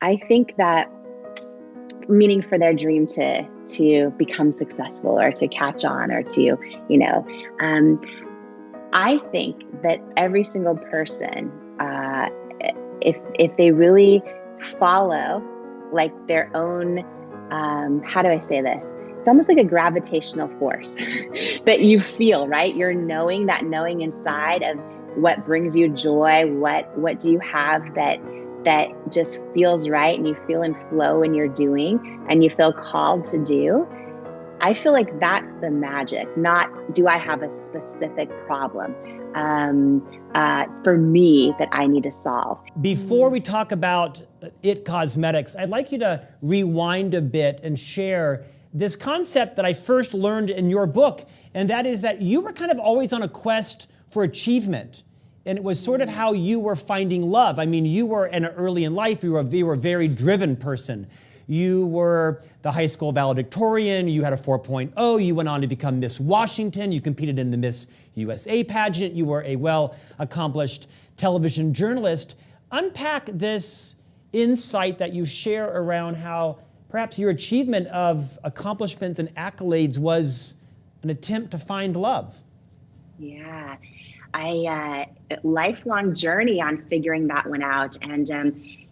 I think that meaning for their dream to become successful or to catch on or to, you know, um, I think that every single person, if they really follow like their own, how do I say this? It's almost like a gravitational force that you feel, right? You're knowing that knowing inside of what brings you joy, what do you have that just feels right and you feel in flow when you're doing and you feel called to do. I feel like that's the magic, not do I have a specific problem for me that I need to solve. Before we talk about It Cosmetics, I'd like you to rewind a bit and share this concept that I first learned in your book, and that is that you were kind of always on a quest for achievement. And it was sort of how you were finding love. I mean, you were early in life, you were a very driven person. You were the high school valedictorian, you had a 4.0, you went on to become Miss Washington, you competed in the Miss USA pageant, you were a well-accomplished television journalist. Unpack this insight that you share around how perhaps your achievement of accomplishments and accolades was an attempt to find love. Yeah, lifelong journey on figuring that one out. And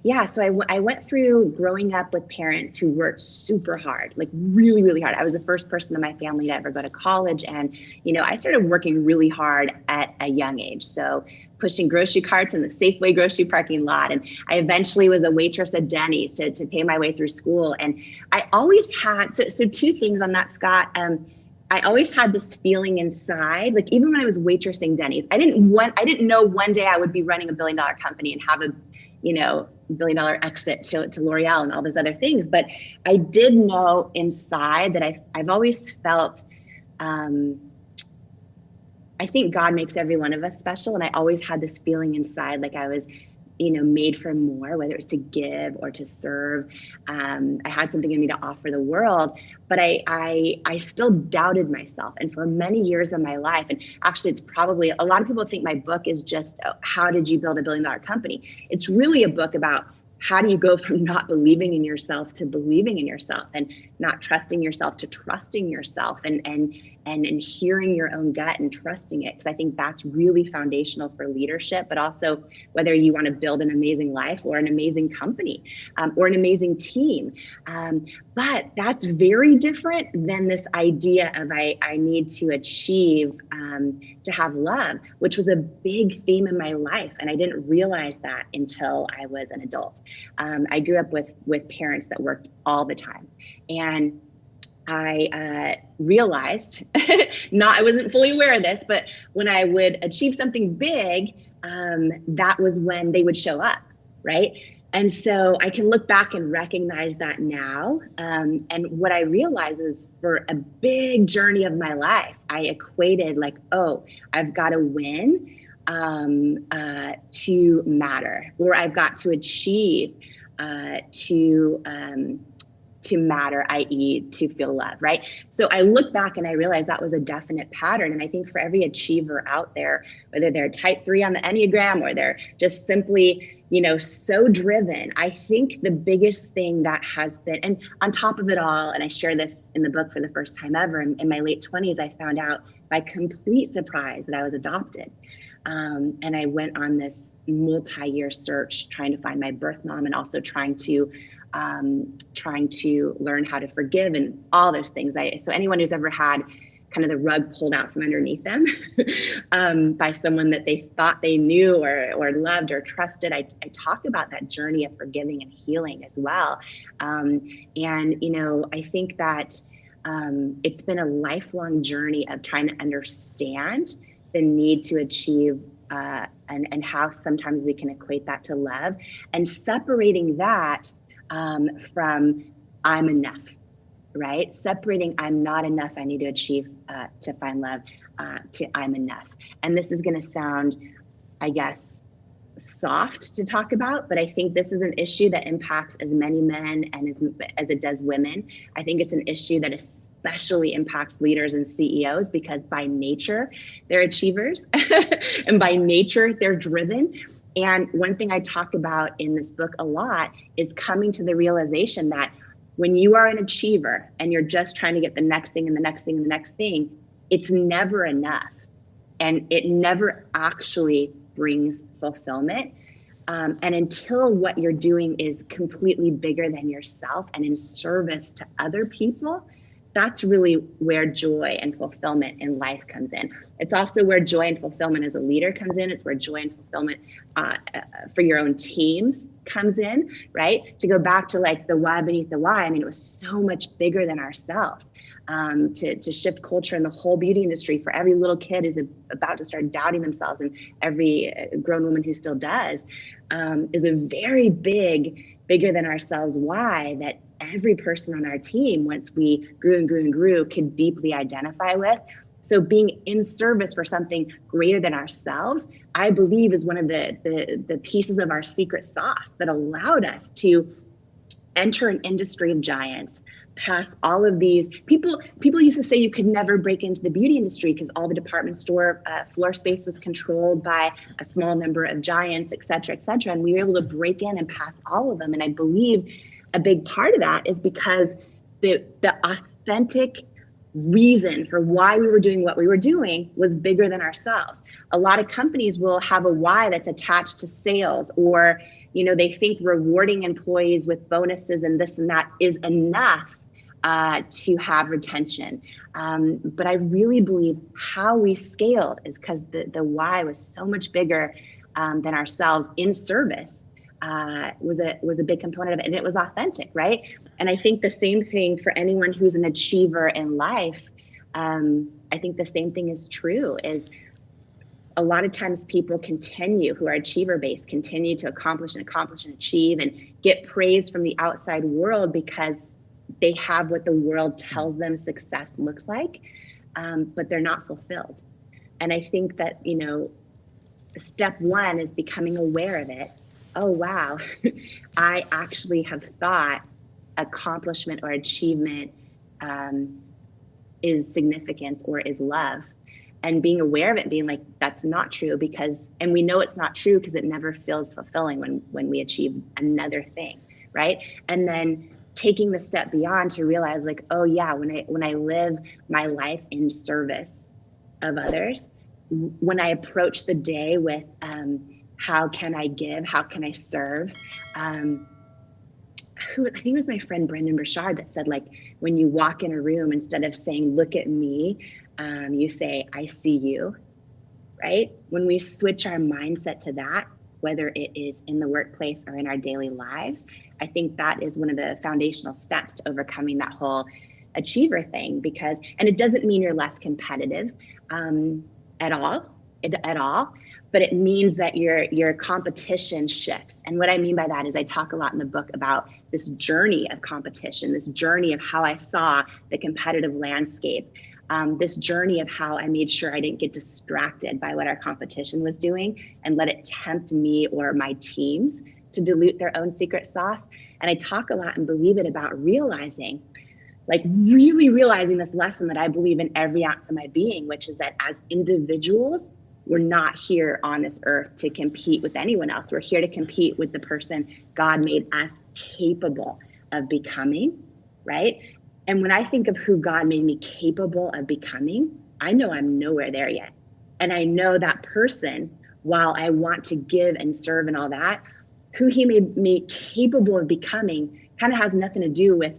yeah, so I went through growing up with parents who worked super hard, like really, really hard. I was the first person in my family to ever go to college. And, you know, I started working really hard at a young age. So pushing grocery carts in the Safeway grocery parking lot. And I eventually was a waitress at Denny's to pay my way through school. And I always had, so two things on that, Scott. I always had this feeling inside, like even when I was waitressing Denny's, I didn't know one day I would be running $1 billion company and have a, you know, $1 billion exit to L'Oreal and all those other things. But I did know inside that I've always felt, I think God makes every one of us special. And I always had this feeling inside, like I was, you know, made for more, whether it was to give or to serve. I had something in me to offer the world, but I still doubted myself. And for many years of my life, and actually it's probably, a lot of people think my book is just, how did you build $1 billion company? It's really a book about how do you go from not believing in yourself to believing in yourself, and not trusting yourself to trusting yourself, and hearing your own gut and trusting it. Because I think that's really foundational for leadership, but also whether you want to build an amazing life or an amazing company or an amazing team. But that's very different than this idea of I need to achieve to have love, which was a big theme in my life. And I didn't realize that until I was an adult. I grew up with parents that worked all the time. And I realized, I wasn't fully aware of this, but when I would achieve something big, that was when they would show up, right? And so I can look back and recognize that now. And what I realize is for a big journey of my life, I equated like, oh, I've got to win to matter, or I've got to achieve to matter, i.e. to feel love, right? So I look back and I realize that was a definite pattern. And I think for every achiever out there, whether they're type 3 on the Enneagram or they're just simply, you know, so driven, I think the biggest thing that has been, and on top of it all, and I share this in the book for the first time ever, in my late 20s, I found out by complete surprise that I was adopted. And I went on this multi-year search trying to find my birth mom, and also trying to learn how to forgive and all those things. So anyone who's ever had kind of the rug pulled out from underneath them by someone that they thought they knew or loved or trusted, I talk about that journey of forgiving and healing as well. And, you know, I think that it's been a lifelong journey of trying to understand the need to achieve and how sometimes we can equate that to love, and separating that from I'm enough, right? Separating I'm not enough, I need to achieve to find love, to I'm enough. And this is going to sound, I guess, soft to talk about, but I think this is an issue that impacts as many men and as it does women. I think it's an issue that especially impacts leaders and CEOs, because by nature, they're achievers and by nature, they're driven. And one thing I talk about in this book a lot is coming to the realization that when you are an achiever and you're just trying to get the next thing and the next thing and the next thing, it's never enough. And it never actually brings fulfillment. And until what you're doing is completely bigger than yourself and in service to other people, that's really where joy and fulfillment in life comes in. It's also where joy and fulfillment as a leader comes in. It's where joy and fulfillment for your own teams comes in, right? To go back to like the why beneath the why, I mean, it was so much bigger than ourselves. To shift culture in the whole beauty industry for every little kid who's about to start doubting themselves, and every grown woman who still does, is a very bigger than ourselves why that every person on our team, once we grew and grew and grew, could deeply identify with. So being in service for something greater than ourselves, I believe, is one of the pieces of our secret sauce that allowed us to enter an industry of giants, past all of these people used to say you could never break into the beauty industry because all the department store floor space was controlled by a small number of giants, et cetera, et cetera. And we were able to break in and pass all of them. And I believe a big part of that is because the authentic reason for why we were doing what we were doing was bigger than ourselves. A lot of companies will have a why that's attached to sales, or they think rewarding employees with bonuses and this and that is enough to have retention. But I really believe how we scaled is because the why was so much bigger than ourselves in service. Was a big component of it, and it was authentic, right? And I think the same thing for anyone who's an achiever in life. I think the same thing is true. Is a lot of times people who are achiever based continue to accomplish and achieve and get praise from the outside world because they have what the world tells them success looks like, but they're not fulfilled. And I think that step one is becoming aware of it. Oh, wow, I actually have thought accomplishment or achievement is significance or is love. And being aware of it, being like, that's not true, and we know it's not true because it never feels fulfilling when we achieve another thing, right? And then taking the step beyond to realize like, oh yeah, when I live my life in service of others, when I approach the day with, how can I give? How can I serve? I think it was my friend Brendan Burchard that said, like, when you walk in a room, instead of saying, look at me, you say, I see you, right? When we switch our mindset to that, whether it is in the workplace or in our daily lives, I think that is one of the foundational steps to overcoming that whole achiever thing. And it doesn't mean you're less competitive at all, but it means that your competition shifts. And what I mean by that is I talk a lot in the book about this journey of competition, this journey of how I saw the competitive landscape, this journey of how I made sure I didn't get distracted by what our competition was doing and let it tempt me or my teams to dilute their own secret sauce. And I talk a lot and believe it about realizing, like really realizing this lesson that I believe in every ounce of my being, which is that as individuals, we're not here on this earth to compete with anyone else. We're here to compete with the person God made us capable of becoming, right? And when I think of who God made me capable of becoming, I know I'm nowhere there yet. And I know that person, while I want to give and serve and all that, who he made me capable of becoming kind of has nothing to do with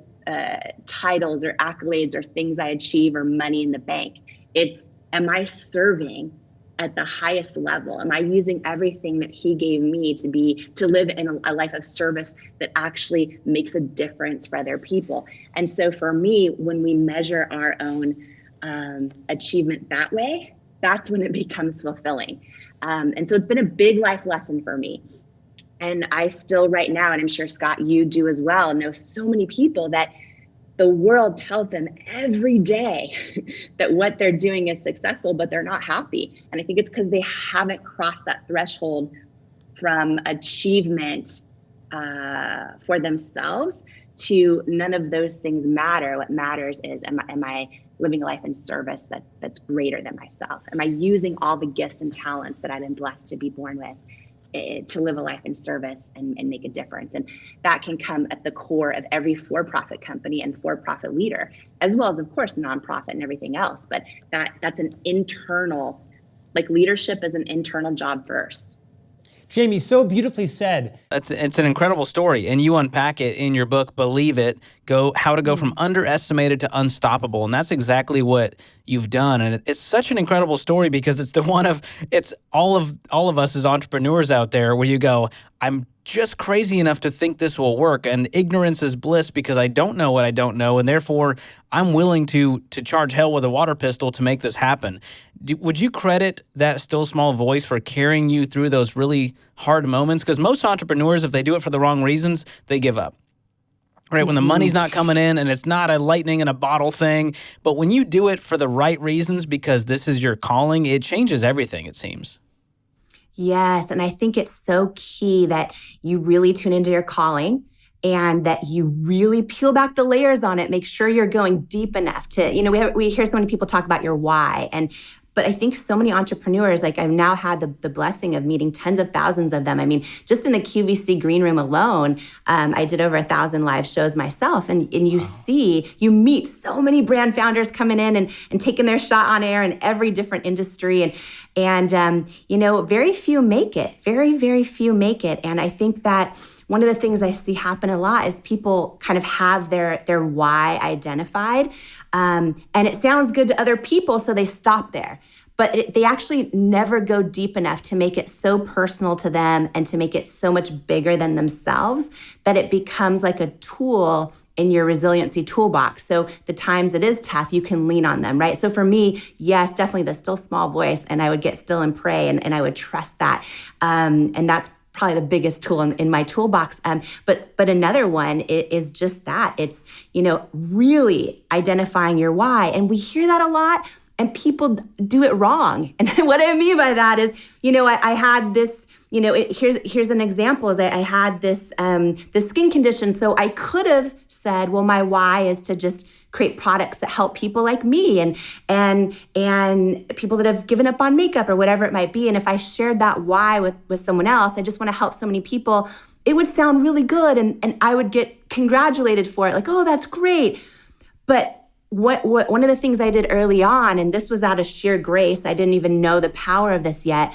titles or accolades or things I achieve or money in the bank. It's, am I serving at the highest level? Am I using everything that he gave me to live in a life of service that actually makes a difference for other people? And so for me, when we measure our own achievement that way, that's when it becomes fulfilling. And so it's been a big life lesson for me. And I still right now, and I'm sure Scott, you do as well, know so many people that the world tells them every day that what they're doing is successful, but they're not happy. And I think it's because they haven't crossed that threshold from achievement for themselves to none of those things matter. What matters is, am I living a life in service that's greater than myself? Am I using all the gifts and talents that I've been blessed to be born with to live a life in service and make a difference. And that can come at the core of every for-profit company and for-profit leader, as well as, of course, nonprofit and everything else. But that's an internal, like leadership is an internal job first. Jamie, so beautifully said. It's an incredible story, and you unpack it in your book, Believe It, how to go from underestimated to unstoppable, and that's exactly what you've done. And it's such an incredible story because it's all of us as entrepreneurs out there where you go, I'm just crazy enough to think this will work, and ignorance is bliss because I don't know what I don't know, and therefore I'm willing to charge hell with a water pistol to make this happen. Would you credit that still small voice for carrying you through those really hard moments? Because most entrepreneurs, if they do it for the wrong reasons, they give up. Right, when the money's not coming in and it's not a lightning in a bottle thing, but when you do it for the right reasons because this is your calling, it changes everything, it seems. Yes, and I think it's so key that you really tune into your calling and that you really peel back the layers on it, make sure you're going deep enough to, we hear so many people talk about your why. But I think so many entrepreneurs, like I've now had the blessing of meeting tens of thousands of them. I mean, just in the QVC green room alone, I did over 1,000 live shows myself. And you meet so many brand founders coming in and taking their shot on air in every different industry. And very few make it, very, very few make it. And I think that one of the things I see happen a lot is people kind of have their why identified. And it sounds good to other people, so they stop there. But they actually never go deep enough to make it so personal to them and to make it so much bigger than themselves that it becomes like a tool in your resiliency toolbox. So the times it is tough, you can lean on them, right? So for me, yes, definitely the still small voice, and I would get still and pray, and I would trust that. And that's probably the biggest tool in my toolbox. But another one is just that. It's, really identifying your why. And we hear that a lot, and people do it wrong. And what I mean by that is, I had this, here's an example is I had this skin condition. So I could have said, well, my why is to just create products that help people like me and people that have given up on makeup or whatever it might be. And if I shared that why with someone else, I just want to help so many people, it would sound really good and I would get congratulated for it. Like, oh, that's great. But what one of the things I did early on, and this was out of sheer grace, I didn't even know the power of this yet,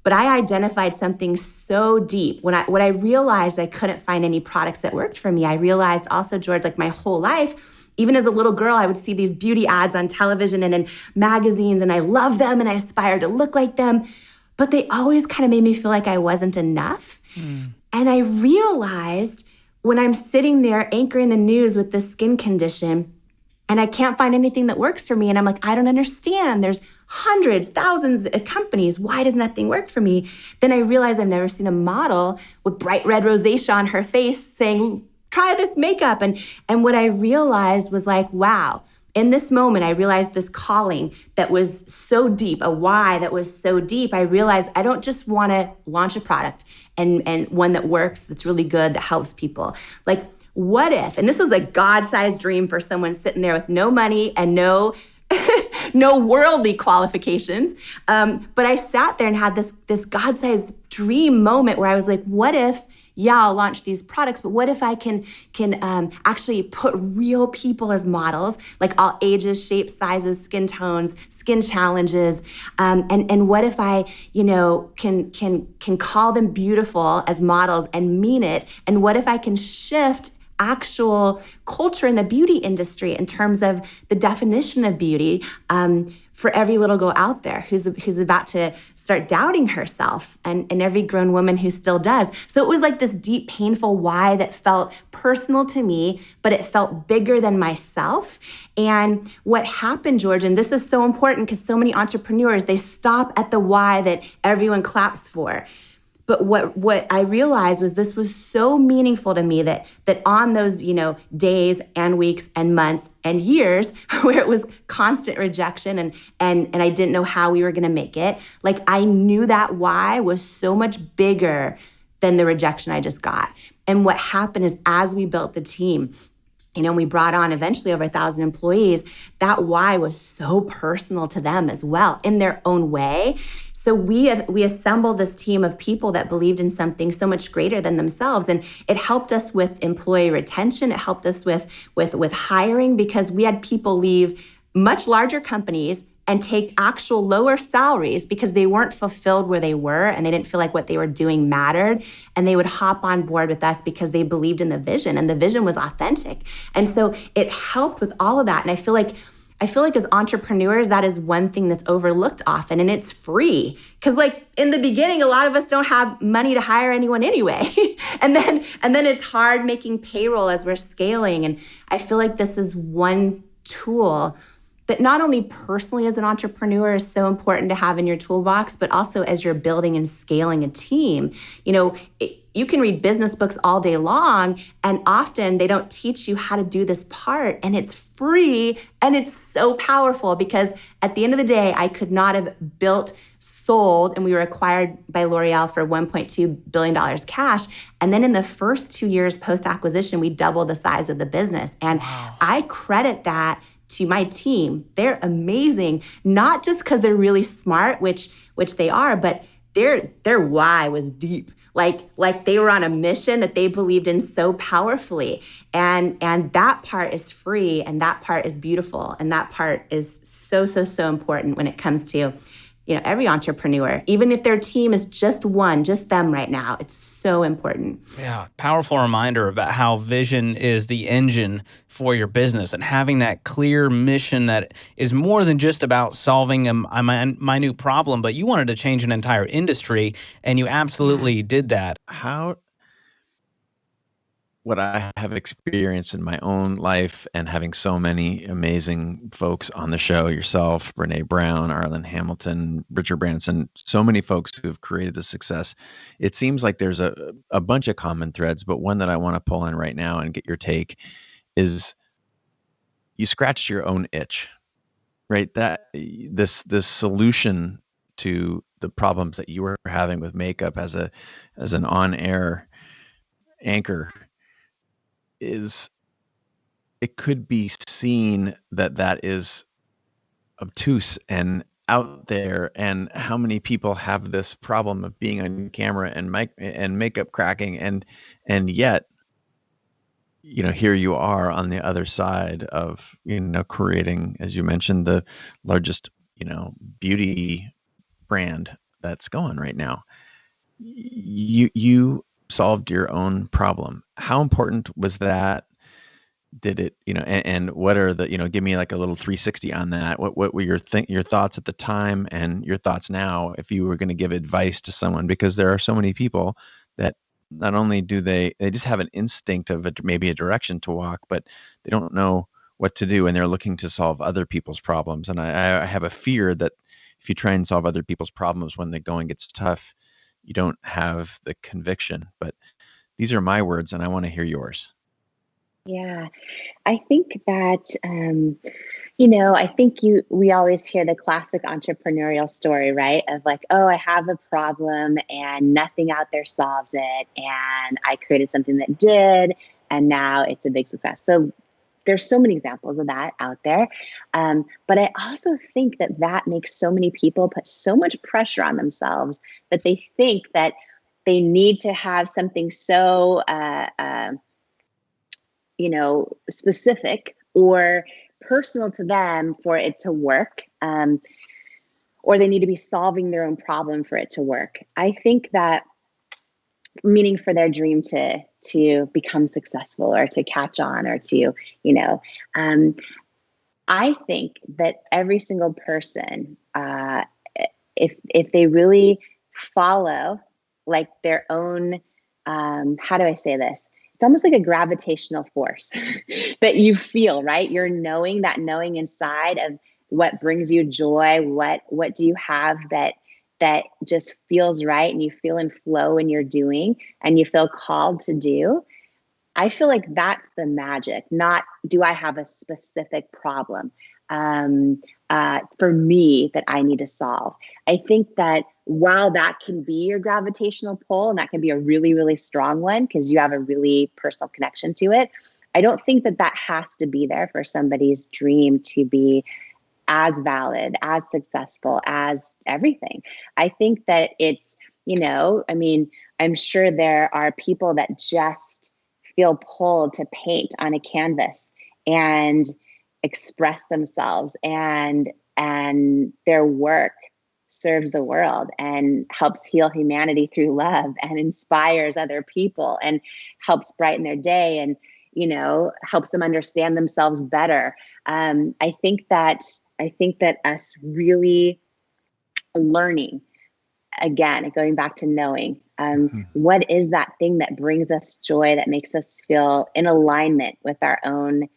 but I identified something so deep. When I realized I couldn't find any products that worked for me, I realized also, George, like my whole life, even as a little girl, I would see these beauty ads on television and in magazines, and I loved them and I aspired to look like them, but they always kind of made me feel like I wasn't enough. And I realized when I'm sitting there anchoring the news with this skin condition, and I can't find anything that works for me, and I'm like, I don't understand. There's hundreds, thousands of companies. Why does nothing work for me? Then I realized I've never seen a model with bright red rosacea on her face saying, try this makeup. And what I realized was like, wow, in this moment, I realized this calling that was so deep, a why that was so deep. I realized I don't just want to launch a product and one that works, that's really good, that helps people. Like, what if, and this was a God-sized dream for someone sitting there with no money and no worldly qualifications. But I sat there and had this God-sized dream moment where I was like, what if, I'll launch these products, but what if I can actually put real people as models, like all ages, shapes, sizes, skin tones, skin challenges, and what if I, can call them beautiful as models and mean it, and what if I can shift actual culture in the beauty industry in terms of the definition of beauty for every little girl out there who's about to start doubting herself and every grown woman who still does. So it was like this deep, painful why that felt personal to me, but it felt bigger than myself. And what happened, George, and this is so important because so many entrepreneurs, they stop at the why that everyone claps for. But what I realized was this was so meaningful to me that on those, days and weeks and months and years where it was constant rejection and I didn't know how we were going to make it, like I knew that why was so much bigger than the rejection I just got. And what happened is as we built the team, we brought on eventually over 1,000 employees, that why was so personal to them as well in their own way. So we assembled this team of people that believed in something so much greater than themselves, and it helped us with employee retention. It helped us with hiring, because we had people leave much larger companies and take actual lower salaries because they weren't fulfilled where they were and they didn't feel like what they were doing mattered. And they would hop on board with us because they believed in the vision, and the vision was authentic. And so it helped with all of that. And I feel like as entrepreneurs, that is one thing that's overlooked often, and it's free. Because like in the beginning, a lot of us don't have money to hire anyone anyway. and then it's hard making payroll as we're scaling. And I feel like this is one tool that not only personally as an entrepreneur is so important to have in your toolbox, but also as you're building and scaling a team. You can read business books all day long, and often they don't teach you how to do this part, and it's free, and it's so powerful, because at the end of the day, I could not have sold, and we were acquired by L'Oreal for $1.2 billion cash. And then in the first 2 years post-acquisition, we doubled the size of the business. And wow. I credit that to my team. They're amazing, not just because they're really smart, which they are, but their why was deep. Like they were on a mission that they believed in so powerfully. And that part is free, and that part is beautiful, and that part is so, so, so important when it comes to, every entrepreneur. Even if their team is just them right now, it's so important. Yeah, powerful reminder about how vision is the engine for your business, and having that clear mission that is more than just about solving a minute problem, but you wanted to change an entire industry, and you absolutely did that. What I have experienced in my own life, and having so many amazing folks on the show, yourself, Brene Brown, Arlen Hamilton, Richard Branson, so many folks who have created the success, it seems like there's a bunch of common threads, but one that I want to pull in right now and get your take is you scratched your own itch, right? That this solution to the problems that you were having with makeup as an on-air anchor it could be seen that is obtuse and out there, and how many people have this problem of being on camera and makeup cracking, and yet here you are on the other side of creating, as you mentioned, the largest beauty brand that's going right now. You solved your own problem. How important was that? Did it, and what are the, give me like a little 360 on that. What were your thoughts at the time, and your thoughts now, if you were going to give advice to someone? Because there are so many people that not only do they just have an instinct of maybe a direction to walk, but they don't know what to do, and they're looking to solve other people's problems. And I have a fear that if you try and solve other people's problems when the going gets tough, you don't have the conviction. But these are my words, and I want to hear yours. Yeah, I think that, we always hear the classic entrepreneurial story, right? Of like, oh, I have a problem and nothing out there solves it. And I created something that did, and now it's a big success. So there's so many examples of that out there. But I also think that makes so many people put so much pressure on themselves that they think that they need to have something so, specific or personal to them for it to work, or they need to be solving their own problem for it to work. I think that, meaning for their dream to become successful or to catch on or to, I think that every single person, if they really follow like their own, how do I say this? It's almost like a gravitational force that you feel, right? You're knowing inside of what brings you joy. What do you have that just feels right, and you feel in flow when you're doing, and you feel called to do? I feel like that's the magic, not do I have a specific problem for me that I need to solve. I think that while that can be your gravitational pull, and that can be a really, really strong one because you have a really personal connection to it, I don't think that has to be there for somebody's dream to be as valid, as successful as everything. I think that it's, I mean, I'm sure there are people that just feel pulled to paint on a canvas and express themselves, and their work serves the world and helps heal humanity through love and inspires other people and helps brighten their day and, helps them understand themselves better. I think that us really learning, again, going back to knowing, what is that thing that brings us joy, that makes us feel in alignment with our own,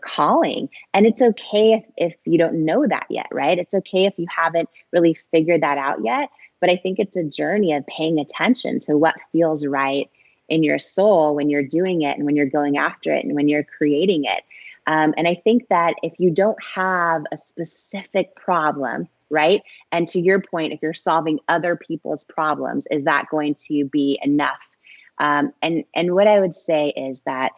calling. And it's okay if you don't know that yet, right? It's okay if you haven't really figured that out yet. But I think it's a journey of paying attention to what feels right in your soul when you're doing it and when you're going after it and when you're creating it. And I think that if you don't have a specific problem, right? And to your point, if you're solving other people's problems, is that going to be enough? And what I would say is that,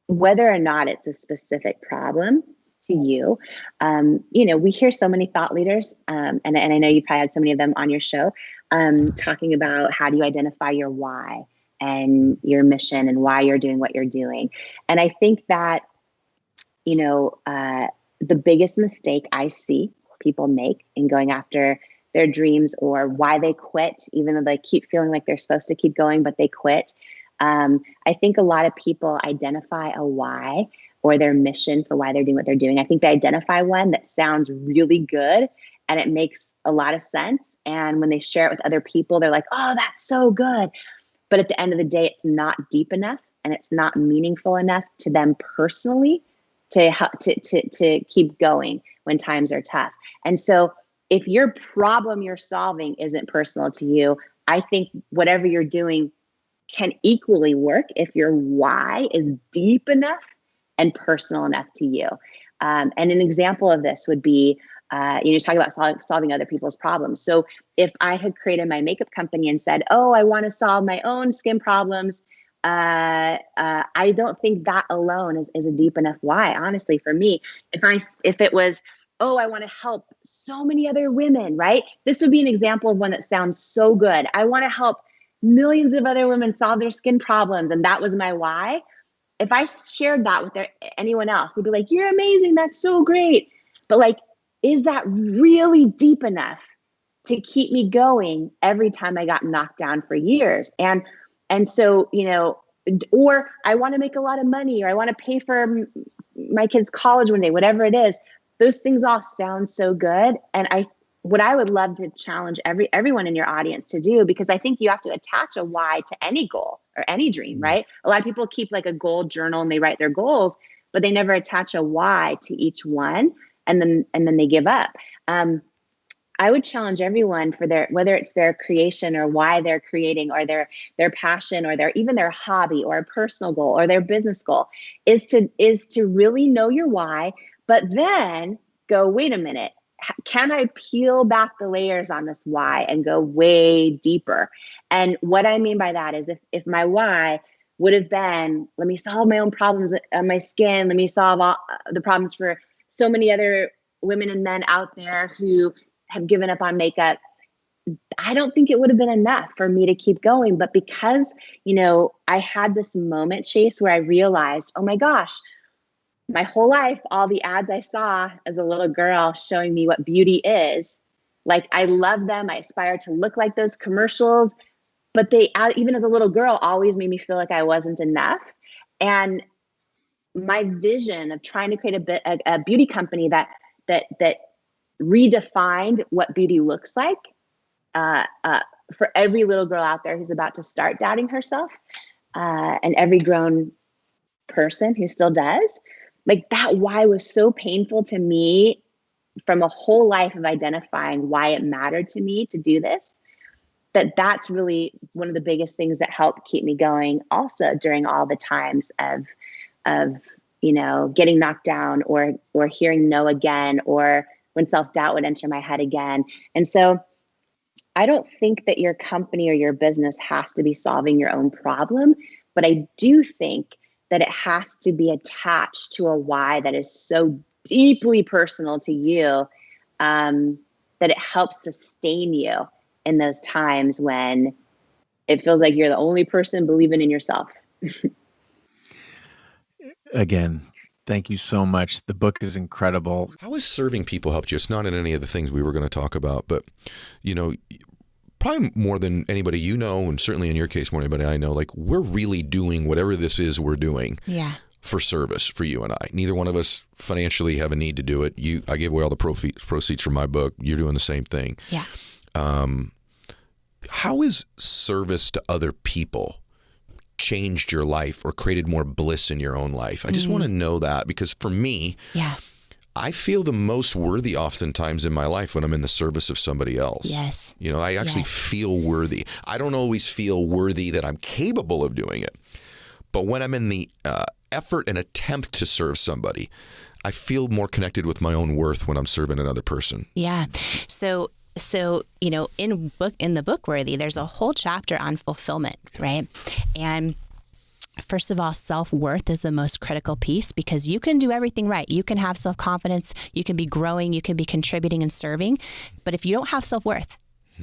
whether or not it's a specific problem to you, we hear so many thought leaders, and I know you probably had so many of them on your show, talking about how do you identify your why and your mission and why you're doing what you're doing. And I think that, the biggest mistake I see people make in going after their dreams, or why they quit, even though they keep feeling like they're supposed to keep going, but they quit. I think a lot of people identify a why or their mission for why they're doing what they're doing. I think they identify one that sounds really good and it makes a lot of sense. And when they share it with other people, they're like, oh, that's so good. But at the end of the day, it's not deep enough and it's not meaningful enough to them personally to keep going when times are tough. And so if your problem you're solving isn't personal to you, I think whatever you're doing can equally work if your why is deep enough and personal enough to you. And an example of this would be, talking about solving other people's problems. So if I had created my makeup company and said, oh, I want to solve my own skin problems, I don't think that alone is a deep enough why, honestly, for me. If it was, oh, I want to help so many other women, right? This would be an example of one that sounds so good. I want to help millions of other women solve their skin problems. And that was my why. If I shared that with anyone else, they'd be like, you're amazing. That's so great. But like, is that really deep enough to keep me going every time I got knocked down for years? And so, or I want to make a lot of money, or I want to pay for my kids' college one day, whatever it is. Those things all sound so good. And what I would love to challenge everyone in your audience to do, because I think you have to attach a why to any goal or any dream, right? A lot of people keep like a goal journal and they write their goals, but they never attach a why to each one, and then they give up. I would challenge everyone for whether it's their creation or why they're creating, or their passion, or even their hobby, or a personal goal, or their business goal, is to really know your why, but then go, wait a minute, can I peel back the layers on this why and go way deeper? And what I mean by that is if my why would have been, let me solve my own problems on my skin, let me solve all the problems for so many other women and men out there who have given up on makeup, I don't think it would have been enough for me to keep going. But because, I had this moment, Chase, where I realized, oh my gosh, my whole life, all the ads I saw as a little girl showing me what beauty is, like, I love them. I aspire to look like those commercials, but they, even as a little girl, always made me feel like I wasn't enough. And my vision of trying to create a beauty company that redefined what beauty looks like for every little girl out there who's about to start doubting herself, and every grown person who still does. Like, that why was so painful to me from a whole life of identifying why it mattered to me to do this, that's really one of the biggest things that helped keep me going also during all the times of getting knocked down, or hearing no again, or when self-doubt would enter my head again. And so I don't think that your company or your business has to be solving your own problem, but I do think that it has to be attached to a why that is so deeply personal to you, that it helps sustain you in those times when it feels like you're the only person believing in yourself. Again, thank you so much. The book is incredible. How has serving people helped you? It's not in any of the things we were going to talk about, but, you know, probably more than anybody you know, and certainly in your case more than anybody I know, like, we're really doing whatever this is we're doing for service for you and I. Neither one of us financially have a need to do it. I gave away all the proceeds from my book. You're doing the same thing. Yeah. How is service to other people changed your life or created more bliss in your own life? I just want to know that, because for me, I feel the most worthy oftentimes in my life when I'm in the service of somebody else. Yes. You know, I actually feel worthy. I don't always feel worthy that I'm capable of doing it, but when I'm in the effort and attempt to serve somebody, I feel more connected with my own worth when I'm serving another person. Yeah. So, you know, in the book Worthy, there's a whole chapter on fulfillment, right? And first of all, self-worth is the most critical piece, because you can do everything right. You can have self-confidence, you can be growing, you can be contributing and serving. But if you don't have self-worth,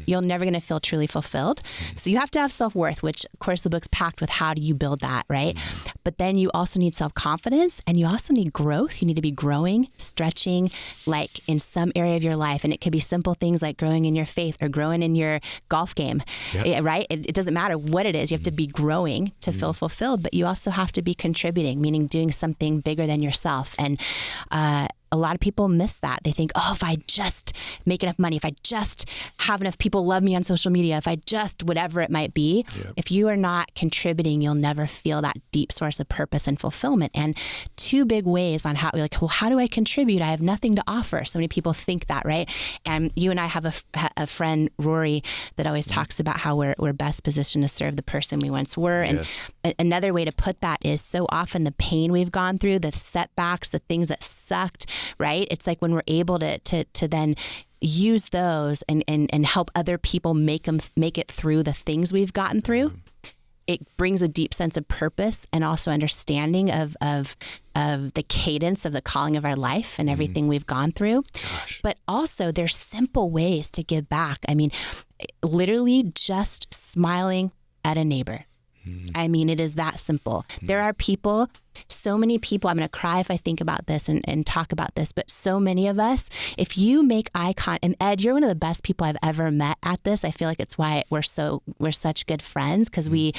you're never going to feel truly fulfilled. So you have to have self-worth, which of course the book's packed with how do you build that, right? But then you also need self-confidence, and you also need growth. You need to be growing, stretching, like in some area of your life. And it could be simple things like growing in your faith or growing in your golf game, right? It doesn't matter what it is. You have to be growing to feel fulfilled, but you also have to be contributing, meaning doing something bigger than yourself. And a lot of people miss that. They think, oh, if I just make enough money, if I just have enough people love me on social media, if I just whatever it might be, if you are not contributing, you'll never feel that deep source of purpose and fulfillment. And two big ways on how, like, well, how do I contribute? I have nothing to offer. So many people think that, right? And you and I have a friend, Rory, that always talks about how we're best positioned to serve the person we once were. And another way to put that is, so often the pain we've gone through, the setbacks, the things that sucked, right? It's like when we're able to then use those and help other people make it through the things we've gotten through, it brings a deep sense of purpose and also understanding of the cadence of the calling of our life and everything we've gone through. But also there's simple ways to give back. I mean, literally just smiling at a neighbor. I mean, it is that simple. There are people, so many people, I'm going to cry if I think about this and talk about this, but so many of us, if you make eye contact, and Ed, you're one of the best people I've ever met at this. I feel like it's why we're such good friends, because we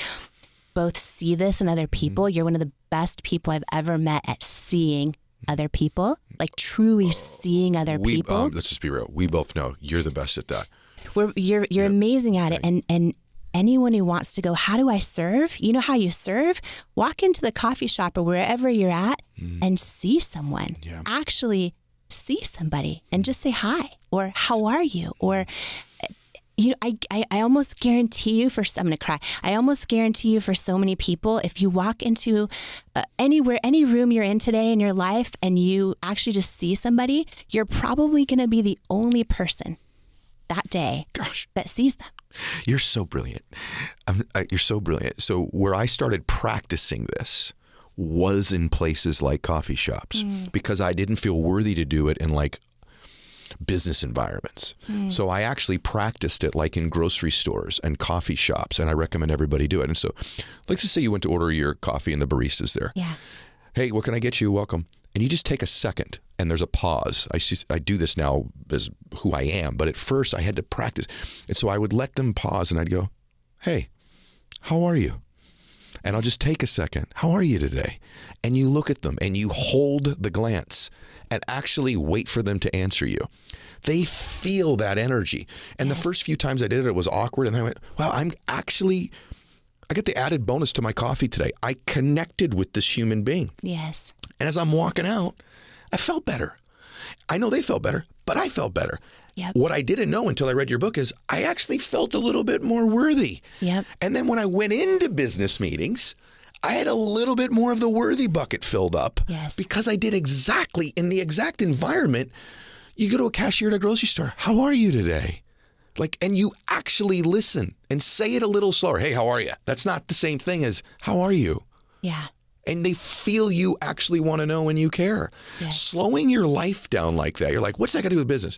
both see this in other people. You're one of the best people I've ever met at seeing other people, like truly seeing other people. Let's just be real. We both know you're the best at that. You're amazing at it. And anyone who wants to go, how do I serve? You know how you serve? Walk into the coffee shop or wherever you're at and see someone. Actually see somebody and just say hi, or how are you? Or, you know, I almost guarantee you I'm going to cry. I almost guarantee you for so many people, if you walk into anywhere, any room you're in today in your life and you actually just see somebody, you're probably going to be the only person that day that sees them. You're so brilliant. You're so brilliant. So where I started practicing this was in places like coffee shops, because I didn't feel worthy to do it in like business environments. So I actually practiced it like in grocery stores and coffee shops, and I recommend everybody do it. And so let's just say you went to order your coffee and the barista's there. Hey, what can I get you? Welcome. And you just take a second and there's a pause. I do this now as who I am, but at first I had to practice. And so I would let them pause and I'd go, hey, how are you? And I'll just take a second. How are you today? And you look at them and you hold the glance and actually wait for them to answer you. They feel that energy. And the first few times I did it, it was awkward. And then I went, wow, I get the added bonus to my coffee today. I connected with this human being. Yes. And as I'm walking out, I felt better. I know they felt better, but I felt better. What I didn't know until I read your book is I actually felt a little bit more worthy. And then when I went into business meetings, I had a little bit more of the worthy bucket filled up because I did exactly in the exact environment. You go to a cashier at a grocery store. How are you today? And you actually listen and say it a little slower. Hey, how are you? That's not the same thing as how are you? And they feel you actually want to know and you care. Yes. Slowing your life down like that, you're like, what's that got to do with business?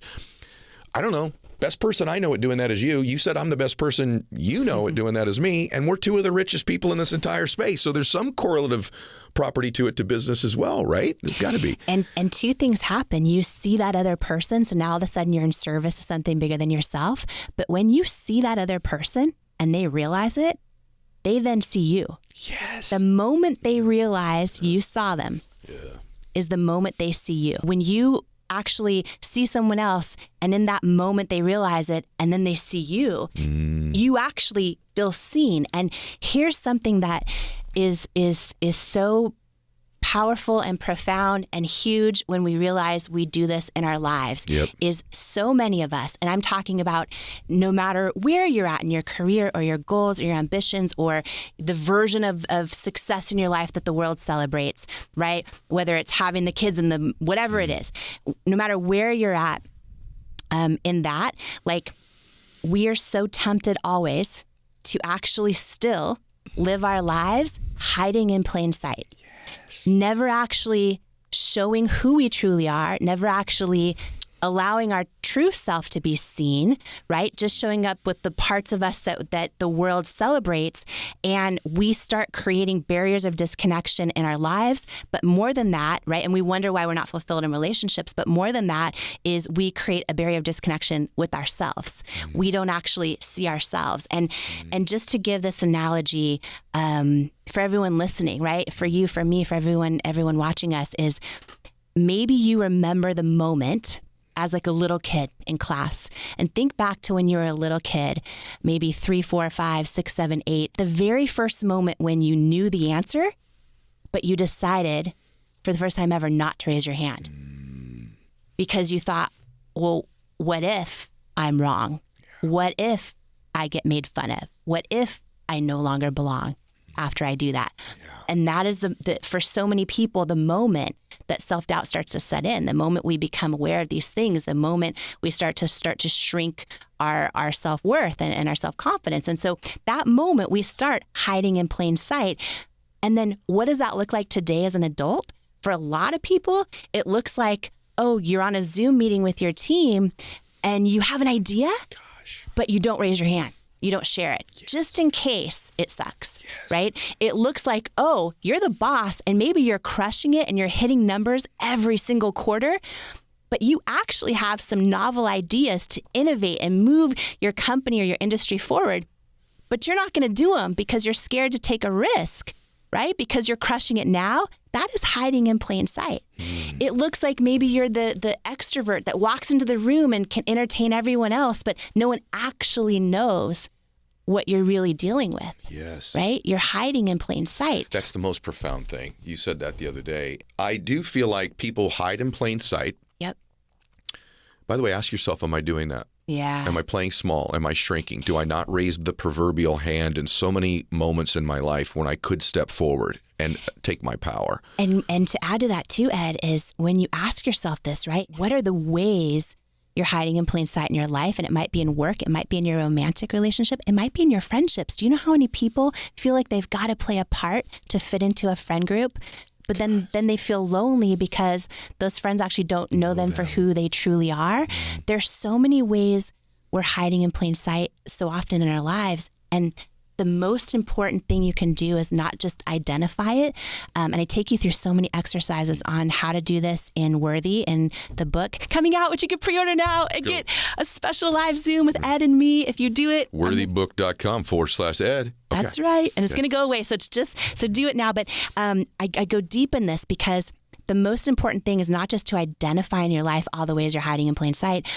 I don't know. Best person I know at doing that is you. You said I'm the best person you know at doing that is me. And we're two of the richest people in this entire space. So there's some correlative property to it to business as well, right? There's got to be. And two things happen. You see that other person. So now all of a sudden you're in service to something bigger than yourself. But when you see that other person and they realize it, they then see you. Yes. The moment they realize you saw them is the moment they see you. When you actually see someone else and in that moment they realize it and then they see you, you actually feel seen. And here's something that is so powerful and profound and huge when we realize we do this in our lives. Is so many of us, and I'm talking about no matter where you're at in your career or your goals or your ambitions or the version of success in your life that the world celebrates, right? Whether it's having the kids and the whatever it is, no matter where you're at in that, like we are so tempted always to actually still live our lives hiding in plain sight. Never actually showing who we truly are, never actually allowing our true self to be seen, right? Just showing up with the parts of us that the world celebrates. And we start creating barriers of disconnection in our lives. But more than that, right? And we wonder why we're not fulfilled in relationships. But more than that is we create a barrier of disconnection with ourselves. We don't actually see ourselves. And just to give this analogy, for everyone listening, right? For you, for me, for everyone watching us, is maybe you remember the moment as like a little kid in class, and think back to when you were a little kid, maybe 3, 4, 5, 6, 7, 8, the very first moment when you knew the answer, but you decided for the first time ever not to raise your hand because you thought, well, what if I'm wrong? What if I get made fun of? What if I no longer belong after I do that? And that is the for so many people, the moment that self-doubt starts to set in, the moment we become aware of these things, the moment we start to shrink our self-worth and our self-confidence. And so that moment we start hiding in plain sight. And then what does that look like today as an adult? For a lot of people, it looks like, oh, you're on a Zoom meeting with your team and you have an idea, but you don't raise your hand. You don't share it, just in case it sucks, right? It looks like, oh, you're the boss and maybe you're crushing it and you're hitting numbers every single quarter, but you actually have some novel ideas to innovate and move your company or your industry forward, but you're not going to do them because you're scared to take a risk, right? Because you're crushing it now. That is hiding in plain sight. It looks like maybe you're the extrovert that walks into the room and can entertain everyone else, but no one actually knows what you're really dealing with. Yes. Right? You're hiding in plain sight. That's the most profound thing. You said that the other day. I do feel like people hide in plain sight. Yep. By the way, ask yourself, am I doing that? Yeah. Am I playing small? Am I shrinking? Do I not raise the proverbial hand in so many moments in my life when I could step forward and take my power? And to add to that too, Ed, is when you ask yourself this, right? What are the ways you're hiding in plain sight in your life? And it might be in work. It might be in your romantic relationship. It might be in your friendships. Do you know how many people feel like they've got to play a part to fit into a friend group? But then they feel lonely because those friends actually don't know them for who they truly are. There's so many ways we're hiding in plain sight so often in our lives. And the most important thing you can do is not just identify it. And I take you through so many exercises on how to do this in Worthy, in the book coming out, which you can pre-order now and get a special live Zoom with Ed and me if you do it. Worthybook.com/Ed. Okay. That's right. And it's going to go away. So do it now. But I go deep in this because the most important thing is not just to identify in your life all the ways you're hiding in plain sight,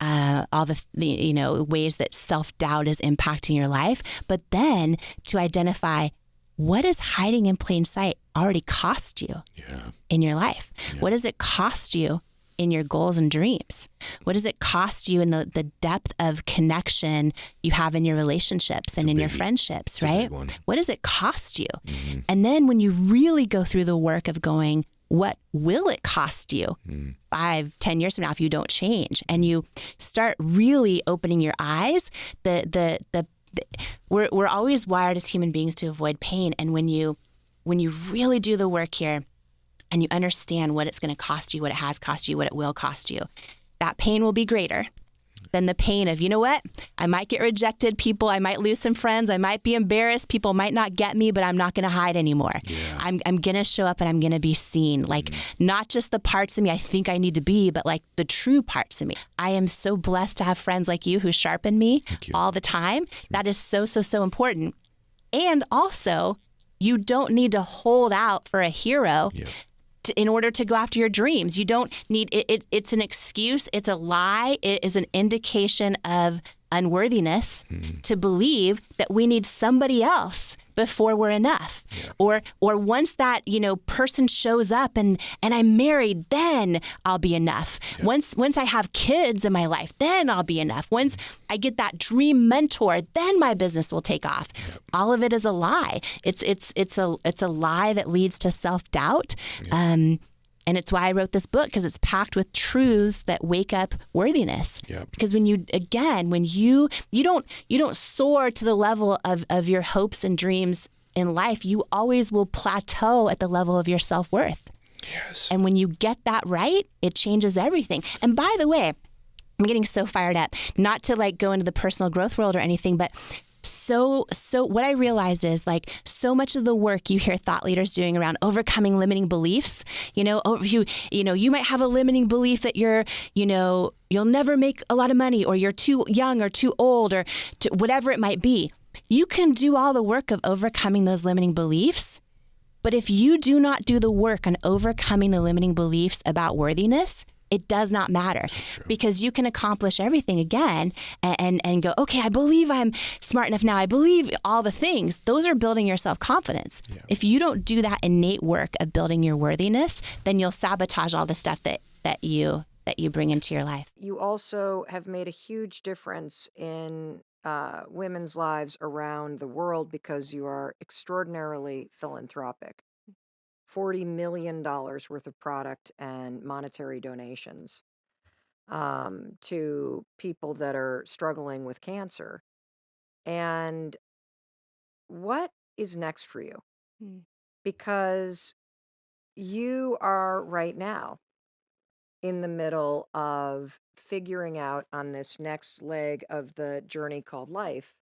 all the ways that self-doubt is impacting your life, but then to identify what is hiding in plain sight already cost you in your life. What does it cost you in your goals and dreams? What does it cost you in the depth of connection you have in your relationships and in your friendships, right? What does it cost you? Mm-hmm. And then when you really go through the work of going, what will it cost you 5, 10 years from now if you don't change? And you start really opening your eyes. We're always wired as human beings to avoid pain. And when you when you really do the work here and you understand what it's going to cost you, what it has cost you, what it will cost you, that pain will be greater than the pain of, you know what, I might get rejected, I might lose some friends, I might be embarrassed, people might not get me, but I'm not going to hide anymore. Yeah. I'm going to show up and I'm going to be seen. Like, not just the parts of me I think I need to be, but like the true parts of me. I am so blessed to have friends like you who sharpen me all the time. That is so, so, so important. And also, you don't need to hold out for a hero in order to go after your dreams. You don't need it. It's an excuse. It's a lie. It is an indication of unworthiness to believe that we need somebody else before we're enough. Or once that, person shows up and I'm married, then I'll be enough. Once I have kids in my life, then I'll be enough. Once I get that dream mentor, then my business will take off. All of it is a lie. It's a lie that leads to self-doubt. And it's why I wrote this book, because it's packed with truths that wake up worthiness. Because when you don't soar to the level of your hopes and dreams in life, you always will plateau at the level of your self-worth. Yes. And when you get that right, it changes everything. And by the way, I'm getting so fired up, not to like go into the personal growth world or anything, but so what I realized is, like, so much of the work you hear thought leaders doing around overcoming limiting beliefs, you might have a limiting belief that you'll never make a lot of money, or you're too young or too old, or whatever it might be. You can do all the work of overcoming those limiting beliefs. But if you do not do the work on overcoming the limiting beliefs about worthiness, it does not matter, because you can accomplish everything again and go, okay, I believe I'm smart enough now. I believe all the things. Those are building your self-confidence. If you don't do that innate work of building your worthiness, then you'll sabotage all the stuff that you bring into your life. You also have made a huge difference in women's lives around the world because you are extraordinarily philanthropic. $40 million worth of product and monetary donations to people that are struggling with cancer. And what is next for you? Because you are right now in the middle of figuring out on this next leg of the journey called life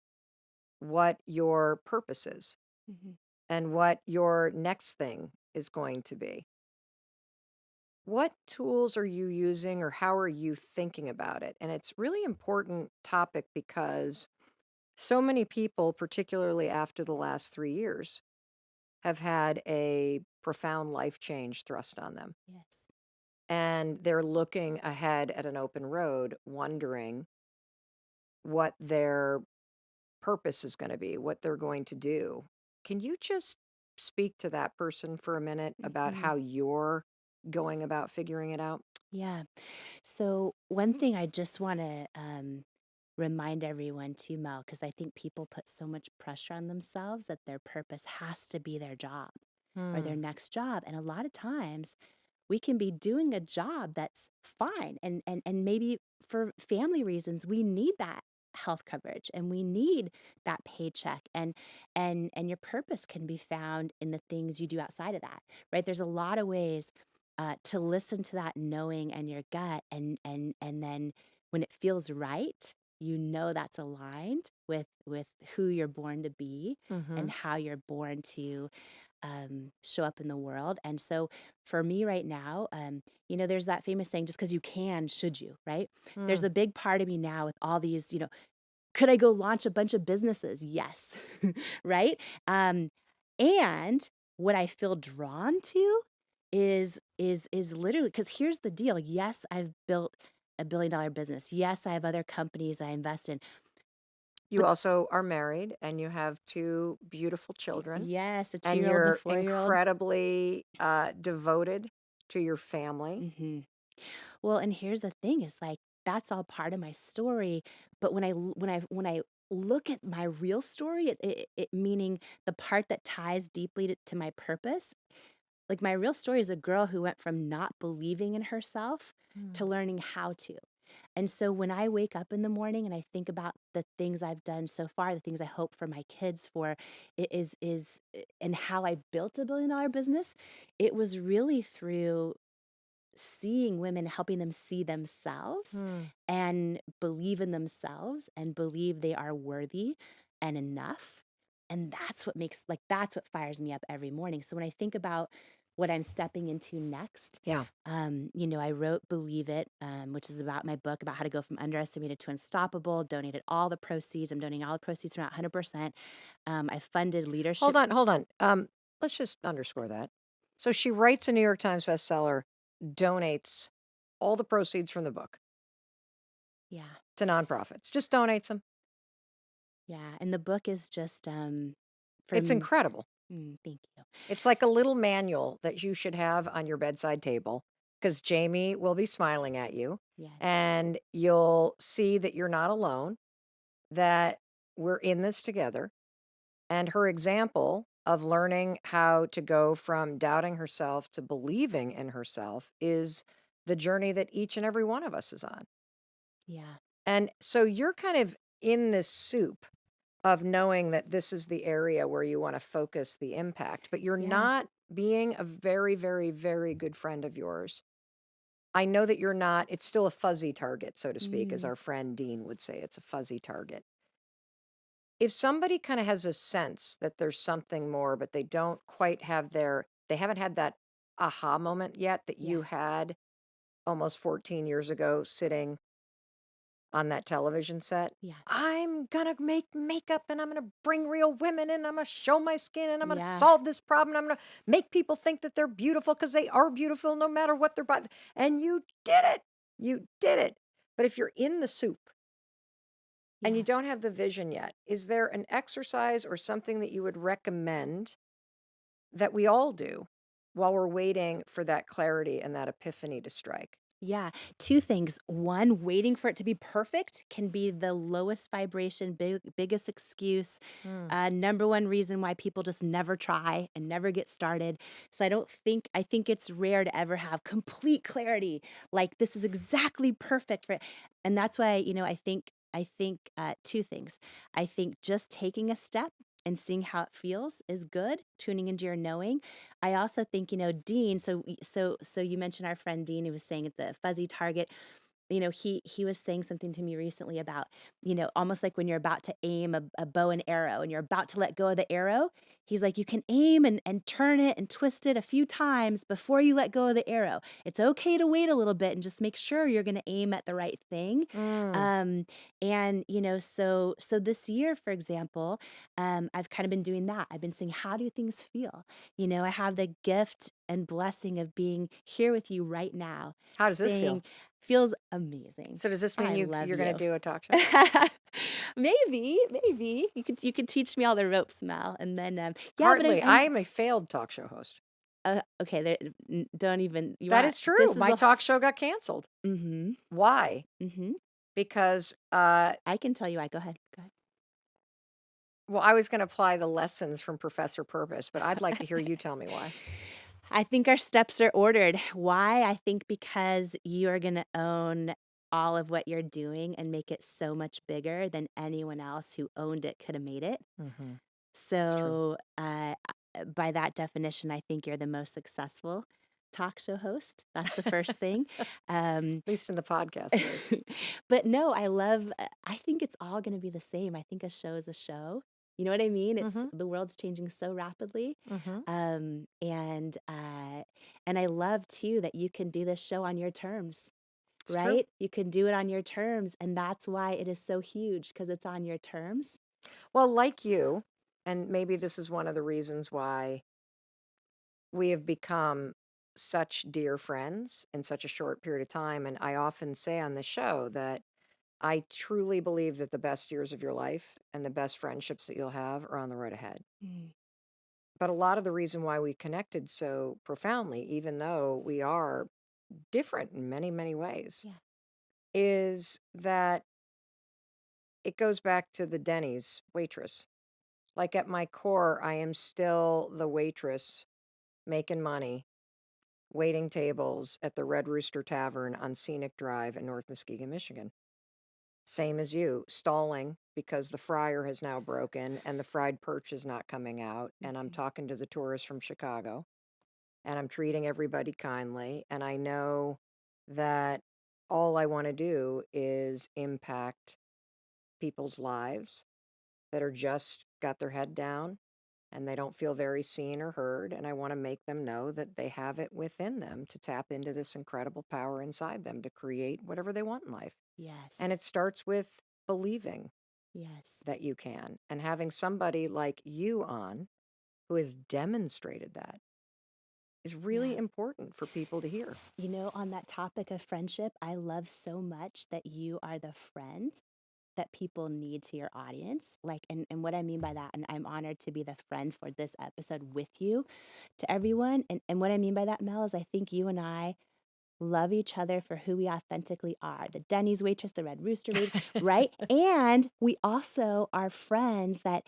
what your purpose is and what your next thing is going to be. What tools are you using, or how are you thinking about it? And it's really important topic because so many people, particularly after the last 3 years, have had a profound life change thrust on them. Yes. And they're looking ahead at an open road, wondering what their purpose is going to be, what they're going to do. Can you just speak to that person for a minute about how you're going about figuring it out? Yeah. So one thing I just want to remind everyone too, Mel, because I think people put so much pressure on themselves that their purpose has to be their job or their next job. And a lot of times we can be doing a job that's fine. And maybe for family reasons, we need that health coverage and we need that paycheck, and your purpose can be found in the things you do outside of that, right? There's a lot of ways to listen to that knowing and your gut, and then when it feels right, that's aligned with who you're born to be and how you're born to show up in the world. And so for me right now, there's that famous saying, just because you can, should you, right? There's a big part of me now with all these, could I go launch a bunch of businesses? Yes. Right. And what I feel drawn to is literally, because here's the deal. Yes, I've built a $1 billion business. Yes, I have other companies that I invest in. You also are married and you have 2 beautiful children. Yes, a And 2-year-old and a you're 4-year-old. incredibly devoted to your family. Well, and here's the thing, is like, that's all part of my story. But when I look at my real story, it meaning the part that ties deeply to my purpose, like my real story is a girl who went from not believing in herself to learning how to. And so when I wake up in the morning and I think about the things I've done so far, the things I hope for my kids for, and how I built $1 billion business, it was really through seeing women, helping them see themselves Hmm. and believe in themselves and believe they are worthy and enough. And that's what fires me up every morning. So when I think about what I'm stepping into next, Yeah. I wrote Believe It, which is about my book about how to go from underestimated to unstoppable, donated all the proceeds. I'm donating all the proceeds from that 100%. I funded leadership. Hold on. Let's just underscore that. So she writes a New York Times bestseller, donates all the proceeds from the book Yeah. to nonprofits. Just donates them. Yeah. And the book is just, It's from, incredible. thank you. It's like a little manual that you should have on your bedside table because Jamie will be smiling at you Yes. and you'll see that you're not alone, that we're in this together. And her example of learning how to go from doubting herself to believing in herself is the journey that each and every one of us is on. Yeah. And so you're kind of in this soup of knowing that this is the area where you want to focus the impact, but you're Yeah. not being a very, very, very good friend of yours. I know that you're not, it's still a fuzzy target, so to speak, as our friend Dean would say, it's a fuzzy target. If somebody kind of has a sense that there's something more, but they don't quite have they haven't had that aha moment yet that you Yeah. had almost 14 years ago sitting on that television set. Yeah. I'm gonna make makeup and I'm gonna bring real women and I'm gonna show my skin and I'm gonna Yeah. solve this problem. I'm gonna make people think that they're beautiful because they are beautiful no matter what their body. And you did it. You did it. But if you're in the soup and you Yeah. don't have the vision yet, is there an exercise or something that you would recommend that we all do while we're waiting for that clarity and that epiphany to strike? Yeah. Two things. One, waiting for it to be perfect can be the lowest vibration, biggest excuse. Hmm. Number one reason why people just never try and never get started. So I think it's rare to ever have complete clarity. Like this is exactly perfect for it. And that's why, two things. I think just taking a step and seeing how it feels is good, tuning into your knowing. I also think, Dean, so you mentioned our friend Dean who was saying it's a fuzzy target. He was saying something to me recently about, almost like when you're about to aim a bow and arrow and you're about to let go of the arrow. He's like, you can aim and turn it and twist it a few times before you let go of the arrow. It's okay to wait a little bit and just make sure you're going to aim at the right thing. And so this year, for example, I've kind of been doing that. I've been saying, how do things feel? I have the gift and blessing of being here with you right now. How does this feel? Feels amazing. So does this mean I love you're going you. to do a talk show? Maybe you could teach me all the ropes, Mel, and then yeah. Hardly. But I am a failed talk show host. okay. Don't even. That is true. My talk show got canceled. Mm-hmm. Why? Mm-hmm. Because I can tell you why. Go ahead. Go ahead. well, I was going to apply the lessons from Professor Purpose, but I'd like to hear you tell me why. I think our steps are ordered. Why? I think because you are going to own all of what you're doing and make it so much bigger than anyone else who owned it could have made it. Mm-hmm. So, by that definition, I think you're the most successful talk show host. That's the first thing. At least in the podcast. It is. But no, I think it's all going to be the same. I think a show is a show. You know what I mean? The world's changing so rapidly. Mm-hmm. And I love too that you can do this show on your terms. It's right? true. You can do it on your terms. And that's why it is so huge because it's on your terms. Well, like you, and maybe this is one of the reasons why we have become such dear friends in such a short period of time. And I often say on the show that I truly believe that the best years of your life and the best friendships that you'll have are on the road ahead. But a lot of the reason why we connected so profoundly, even though we are different in many, many ways, Yeah. is that it goes back to the Denny's waitress. Like at my core, I am still the waitress making money waiting tables at the Red Rooster Tavern on Scenic Drive in North Muskegon, Michigan. Same as you, stalling because the fryer has now broken and the fried perch is not coming out. And I'm talking to the tourists from Chicago, and I'm treating everybody kindly. And I know that all I want to do is impact people's lives that are just got their head down and they don't feel very seen or heard. And I want to make them know that they have it within them to tap into this incredible power inside them to create whatever they want in life. Yes. And it starts with believing Yes. that you can, and having somebody like you on who has demonstrated that is really Yeah. important for people to hear. You know, on that topic of friendship, I love so much that you are the friend that people need to your audience. Like, and what I mean by that, and I'm honored to be the friend for this episode with you to everyone. And what I mean by that, Mel, is I think you and I love each other for who we authentically are. The Denny's waitress, the Red Rooster waitress, right? And we also are friends that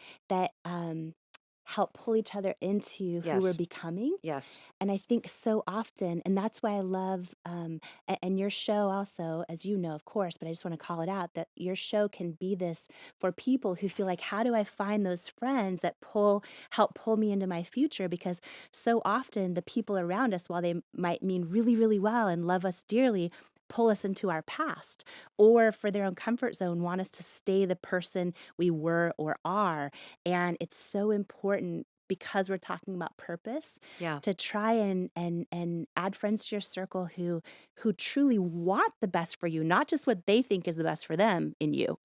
help pull each other into who we're Yes. becoming. Yes. And I think so often, and that's why I love, and your show also, as you know, of course, but I just want to call it out that your show can be this for people who feel like, how do I find those friends that help pull me into my future? Because so often the people around us, while they might mean really, really well and love us dearly, pull us into our past, or for their own comfort zone, want us to stay the person we were or are. And it's so important, because we're talking about purpose, Yeah. to try and add friends to your circle who truly want the best for you, not just what they think is the best for them in you,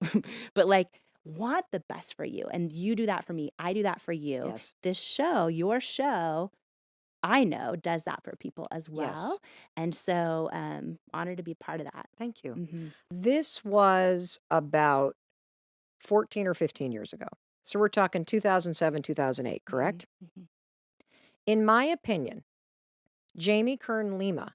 but like want the best for you. And you do that for me. I do that for you. Yes. This show, your show, I know does that for people as well. Yes. And so honored to be part of that. Thank you. Mm-hmm. This was about 14 or 15 years ago. So we're talking 2007, 2008, correct? Mm-hmm. In my opinion, Jamie Kern Lima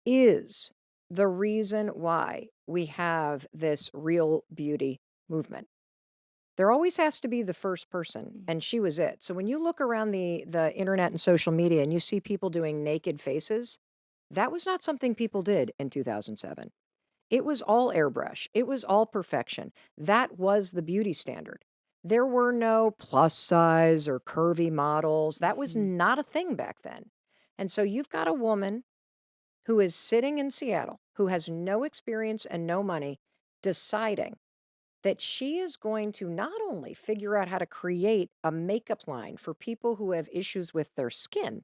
is the reason why we have this real beauty movement. There always has to be the first person, and she was it. So when you look around the internet and social media and you see people doing naked faces, that was not something people did in 2007. It was all airbrush. It was all perfection. That was the beauty standard. There were no plus size or curvy models. That was not a thing back then. And so you've got a woman who is sitting in Seattle, who has no experience and no money, deciding that she is going to not only figure out how to create a makeup line for people who have issues with their skin,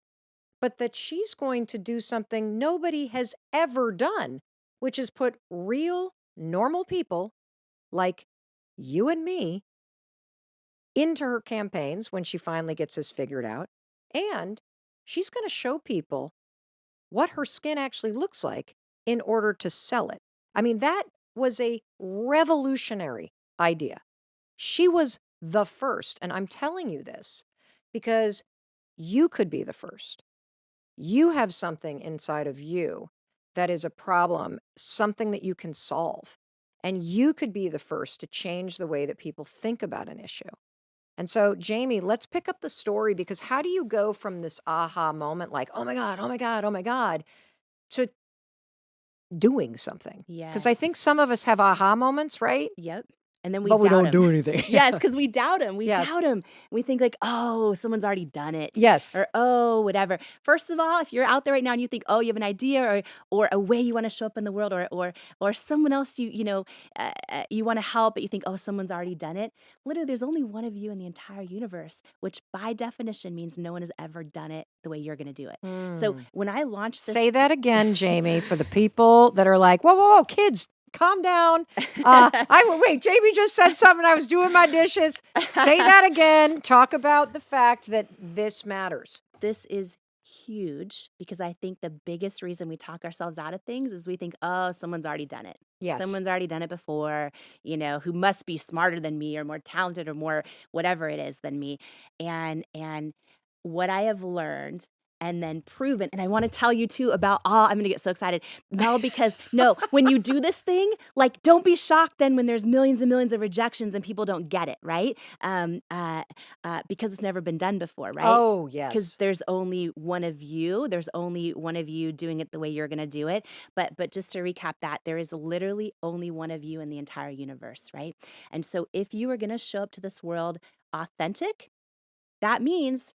but that she's going to do something nobody has ever done, which is put real, normal people like you and me into her campaigns when she finally gets this figured out. And she's going to show people what her skin actually looks like in order to sell it. I mean, that was a revolutionary idea. She was the first. And I'm telling you this because you could be the first. You have something inside of you that is a problem, something that you can solve. And you could be the first to change the way that people think about an issue. And so, Jamie, let's pick up the story, because how do you go from this aha moment, like, oh my God, oh my God, oh my God, to doing something? Because I Yes. think some of us have aha moments, right? Yep. And then we But we doubt don't him. do anything. Yes, because we doubt him. We Yes. doubt him. We think like, oh, someone's already done it. Yes. Or, oh, whatever. First of all, if you're out there right now and you think, oh, you have an idea or a way you want to show up in the world, or someone else you want to help, but you think, oh, someone's already done it. Literally, there's only one of you in the entire universe, which by definition means no one has ever done it the way you're going to do it. So when I launched this, Say that again, Jamie, for the people that are like, whoa, whoa, whoa, kids, calm down. Wait, Jamie just said something. I was doing my dishes. Say that again. Talk about the fact that this matters. This is huge, because I think the biggest reason we talk ourselves out of things is we think, oh, someone's already done it. Yes. Someone's already done it before, who must be smarter than me or more talented or more whatever it is than me. And what I have learned and then proven. And I want to tell you too about I'm going to get so excited, Mel, because no, when you do this thing, like, don't be shocked then when there's millions and millions of rejections and people don't get it, right? Because it's never been done before, right? Oh, Because yes. there's only one of you. There's only one of you doing it the way you're going to do it. But just to recap that, there is literally only one of you in the entire universe, right? And so if you are going to show up to this world authentic, that means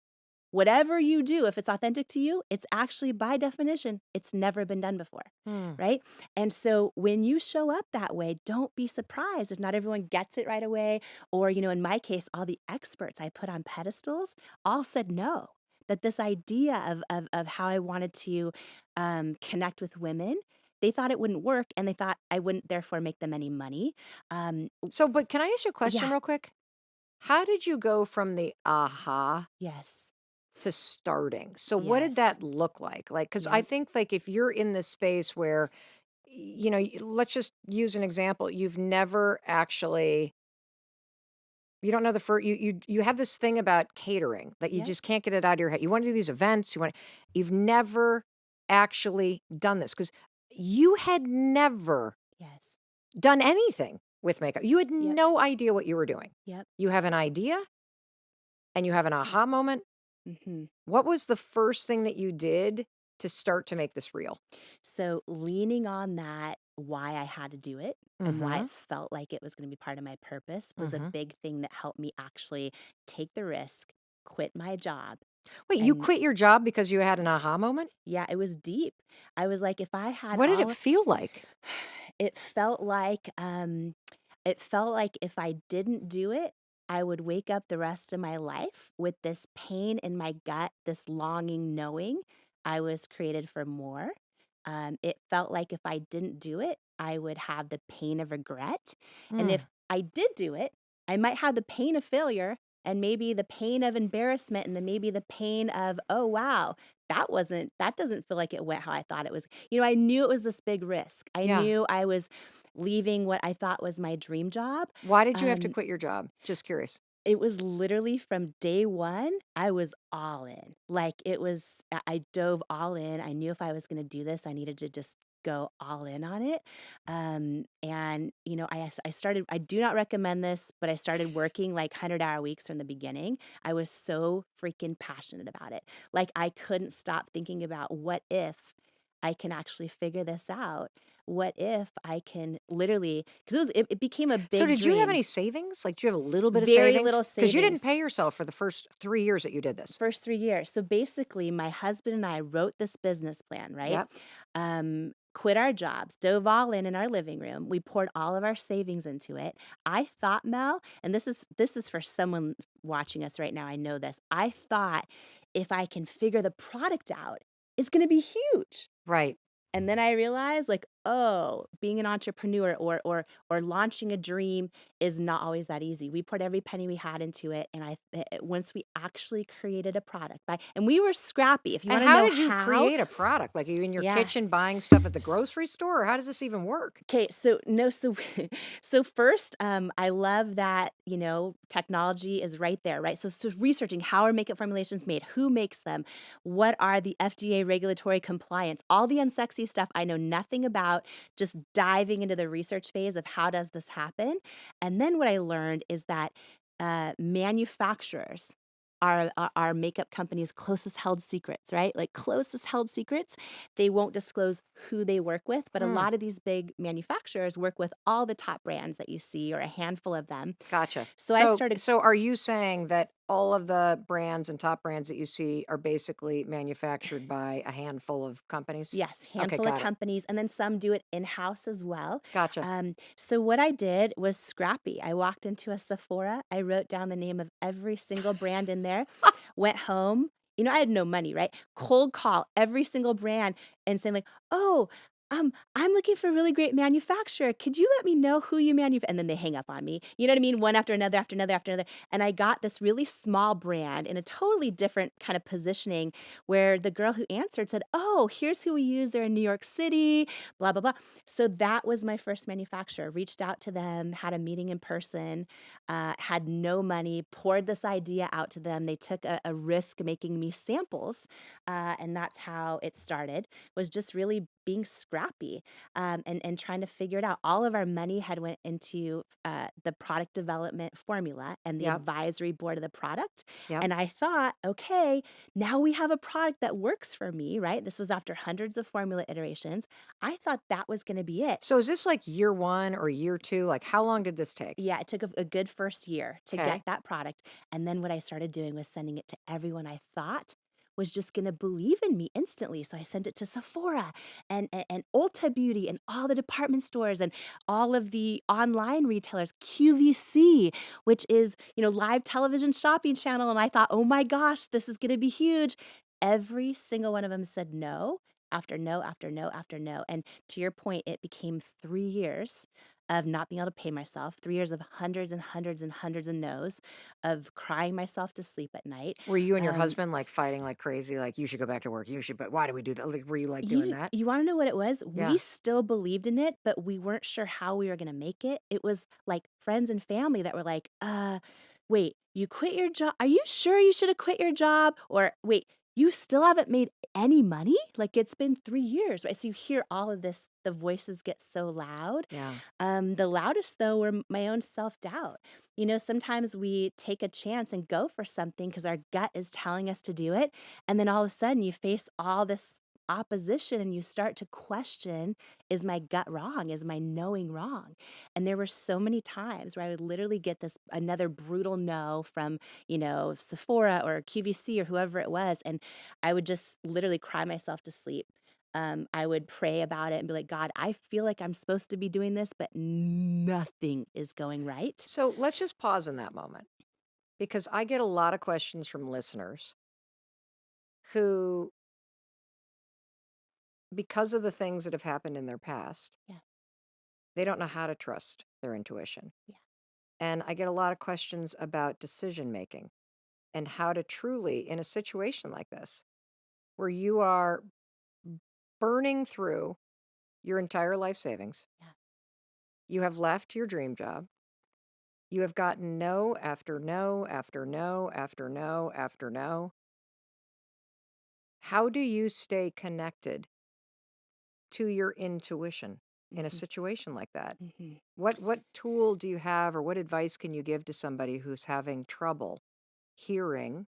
whatever you do, if it's authentic to you, it's actually by definition, it's never been done before, right? And so when you show up that way, don't be surprised if not everyone gets it right away. Or, in my case, all the experts I put on pedestals all said no. That this idea of how I wanted to connect with women, they thought it wouldn't work, and they thought I wouldn't therefore make them any money. But can I ask you a question Yeah. real quick? How did you go from the aha Yes. to starting? So what did Yes. that look like? Like, because I Yep. think like if you're in this space where, let's just use an example. You've never actually, you don't know the first, you have this thing about catering that you Yep. just can't get it out of your head. You want to do these events, you've never actually done this because you had never Yes. done anything with makeup. You had Yep. no idea what you were doing. Yep. You have an idea and you have an aha moment. Mm-hmm. What was the first thing that you did to start to make this real? So leaning on that, why I had to do it and why Mm-hmm. it felt like it was going to be part of my purpose was a Mm-hmm. big thing that helped me actually take the risk, quit my job. Wait, you And quit your job because you had an aha moment? yeah, it was deep. I was like, if I had What did it all, feel like? it felt like, if I didn't do it, I would wake up the rest of my life with this pain in my gut, this longing, knowing I was created for more. It felt like if I didn't do it, I would have the pain of regret. And Mm. if I did do it, I might have the pain of failure and maybe the pain of embarrassment and then maybe the pain of, oh, wow, that doesn't feel like it went how I thought it was. I knew it was this big risk. I Yeah. knew I was leaving what I thought was my dream job. Why did you have to Um, quit your job? Just curious. it was literally from day one, I was all in. Like I dove all in. I knew if I was going to do this, I needed to just go all in on it. And, I started, I do not recommend this, but I started working like 100-hour weeks from the beginning. I was so freaking passionate about it. Like I couldn't stop thinking about what if I can actually figure this out? What if I can literally, because it became a So big did you have dream. any savings? Like, do you have a little bit of Very savings? little Because you didn't savings. pay yourself for the first 3 years that you did this. First 3 years. So basically, my husband and I wrote this business plan, right? Yep. Quit our jobs, dove all in our living room. We poured all of our savings into it. I thought, Mel, and this is for someone watching us right now. I know this. I thought if I can figure the product out, it's going to be huge. Right. And then I realized, like, oh, being an entrepreneur or launching a dream is not always that easy. We poured every penny we had into it, and once we actually created a product, and we were scrappy. If you And want to how know did you how, create a product? Like, are you in your yeah. kitchen buying stuff at the grocery store, or how does this even work? Okay, so no, so so first, I love that technology is right there, right? So researching how are makeup formulations made, who makes them, what are the FDA regulatory compliance, all the unsexy stuff I know nothing about. Just diving into the research phase of how does this happen, and then what I learned is that manufacturers are makeup companies' closest held secrets, right? Like closest held secrets. They won't disclose who they work with, but a Hmm. lot of these big manufacturers work with all the top brands that you see or a handful of them. Gotcha. So I started, So are you saying that all of the brands and top brands that you see are basically manufactured by a handful of companies? yes, Okay, handful of got it. companies, and then some do it in-house as well. Gotcha. So what I did was scrappy. I walked into a Sephora. I wrote down the name of every single brand in there, went home. I had no money, right? Cold call every single brand and saying like, oh, I'm looking for a really great manufacturer. Could you let me know who you manufacture? And then they hang up on me. You know what I mean? One after another, after another, after another. And I got this really small brand in a totally different kind of positioning where the girl who answered said, "Oh, here's who we use. They're in New York City, blah, blah, blah." So that was my first manufacturer. Reached out to them, had a meeting in person, had no money, poured this idea out to them. They took a risk making me samples. And that's how it started, was just really being scrappy, and trying to figure it out. All of our money had went into the product development formula and the Yep. advisory board of the product. Yep. And I thought, okay, now we have a product that works for me, right? This was after hundreds of formula iterations. I thought that was going to be it. So is this like year 1 or year 2? Like, how long did this take? Yeah, it took a good first year to Okay. get that product. And then what I started doing was sending it to everyone I thought was just going to believe in me instantly. So I sent it to Sephora and Ulta Beauty and all the department stores and all of the online retailers, QVC, which is, live television shopping channel. And I thought, oh my gosh, this is going to be huge. Every single one of them said no after no after no after no. And to your point, it became 3 years of not being able to pay myself, 3 years of hundreds and hundreds and hundreds of no's, of crying myself to sleep at night. Were you and your husband like fighting like crazy? Like, you should go back to work. You should, but why do we do that? Like, were you like doing that? You want to know what it was? Yeah. We still believed in it, but we weren't sure how we were going to make it. It was like friends and family that were like, wait, you quit your job? Are you sure you should have quit your job? Or wait, you still haven't made any money? Like, it's been 3 years, right? So you hear all of this, the voices get so loud. Yeah. The loudest, though, were my own self-doubt. Sometimes we take a chance and go for something because our gut is telling us to do it. And then all of a sudden you face all this opposition and you start to question, is my gut wrong? Is my knowing wrong? And there were so many times where I would literally get this another brutal no from, Sephora or QVC or whoever it was. And I would just literally cry myself to sleep. I would pray about it and be like, God, I feel like I'm supposed to be doing this, but nothing is going right. So let's just pause in that moment, because I get a lot of questions from listeners who, because of the things that have happened in their past, Yeah. they don't know how to trust their intuition. Yeah. And I get a lot of questions about decision making and how to truly, in a situation like this, where you are burning through your entire life savings, Yeah. you have left your dream job, you have gotten no after no after no after no after no. How do you stay connected to your intuition in a Mhm. situation like that? Mhm. What tool do you have, or what advice can you give to somebody who's having trouble hearing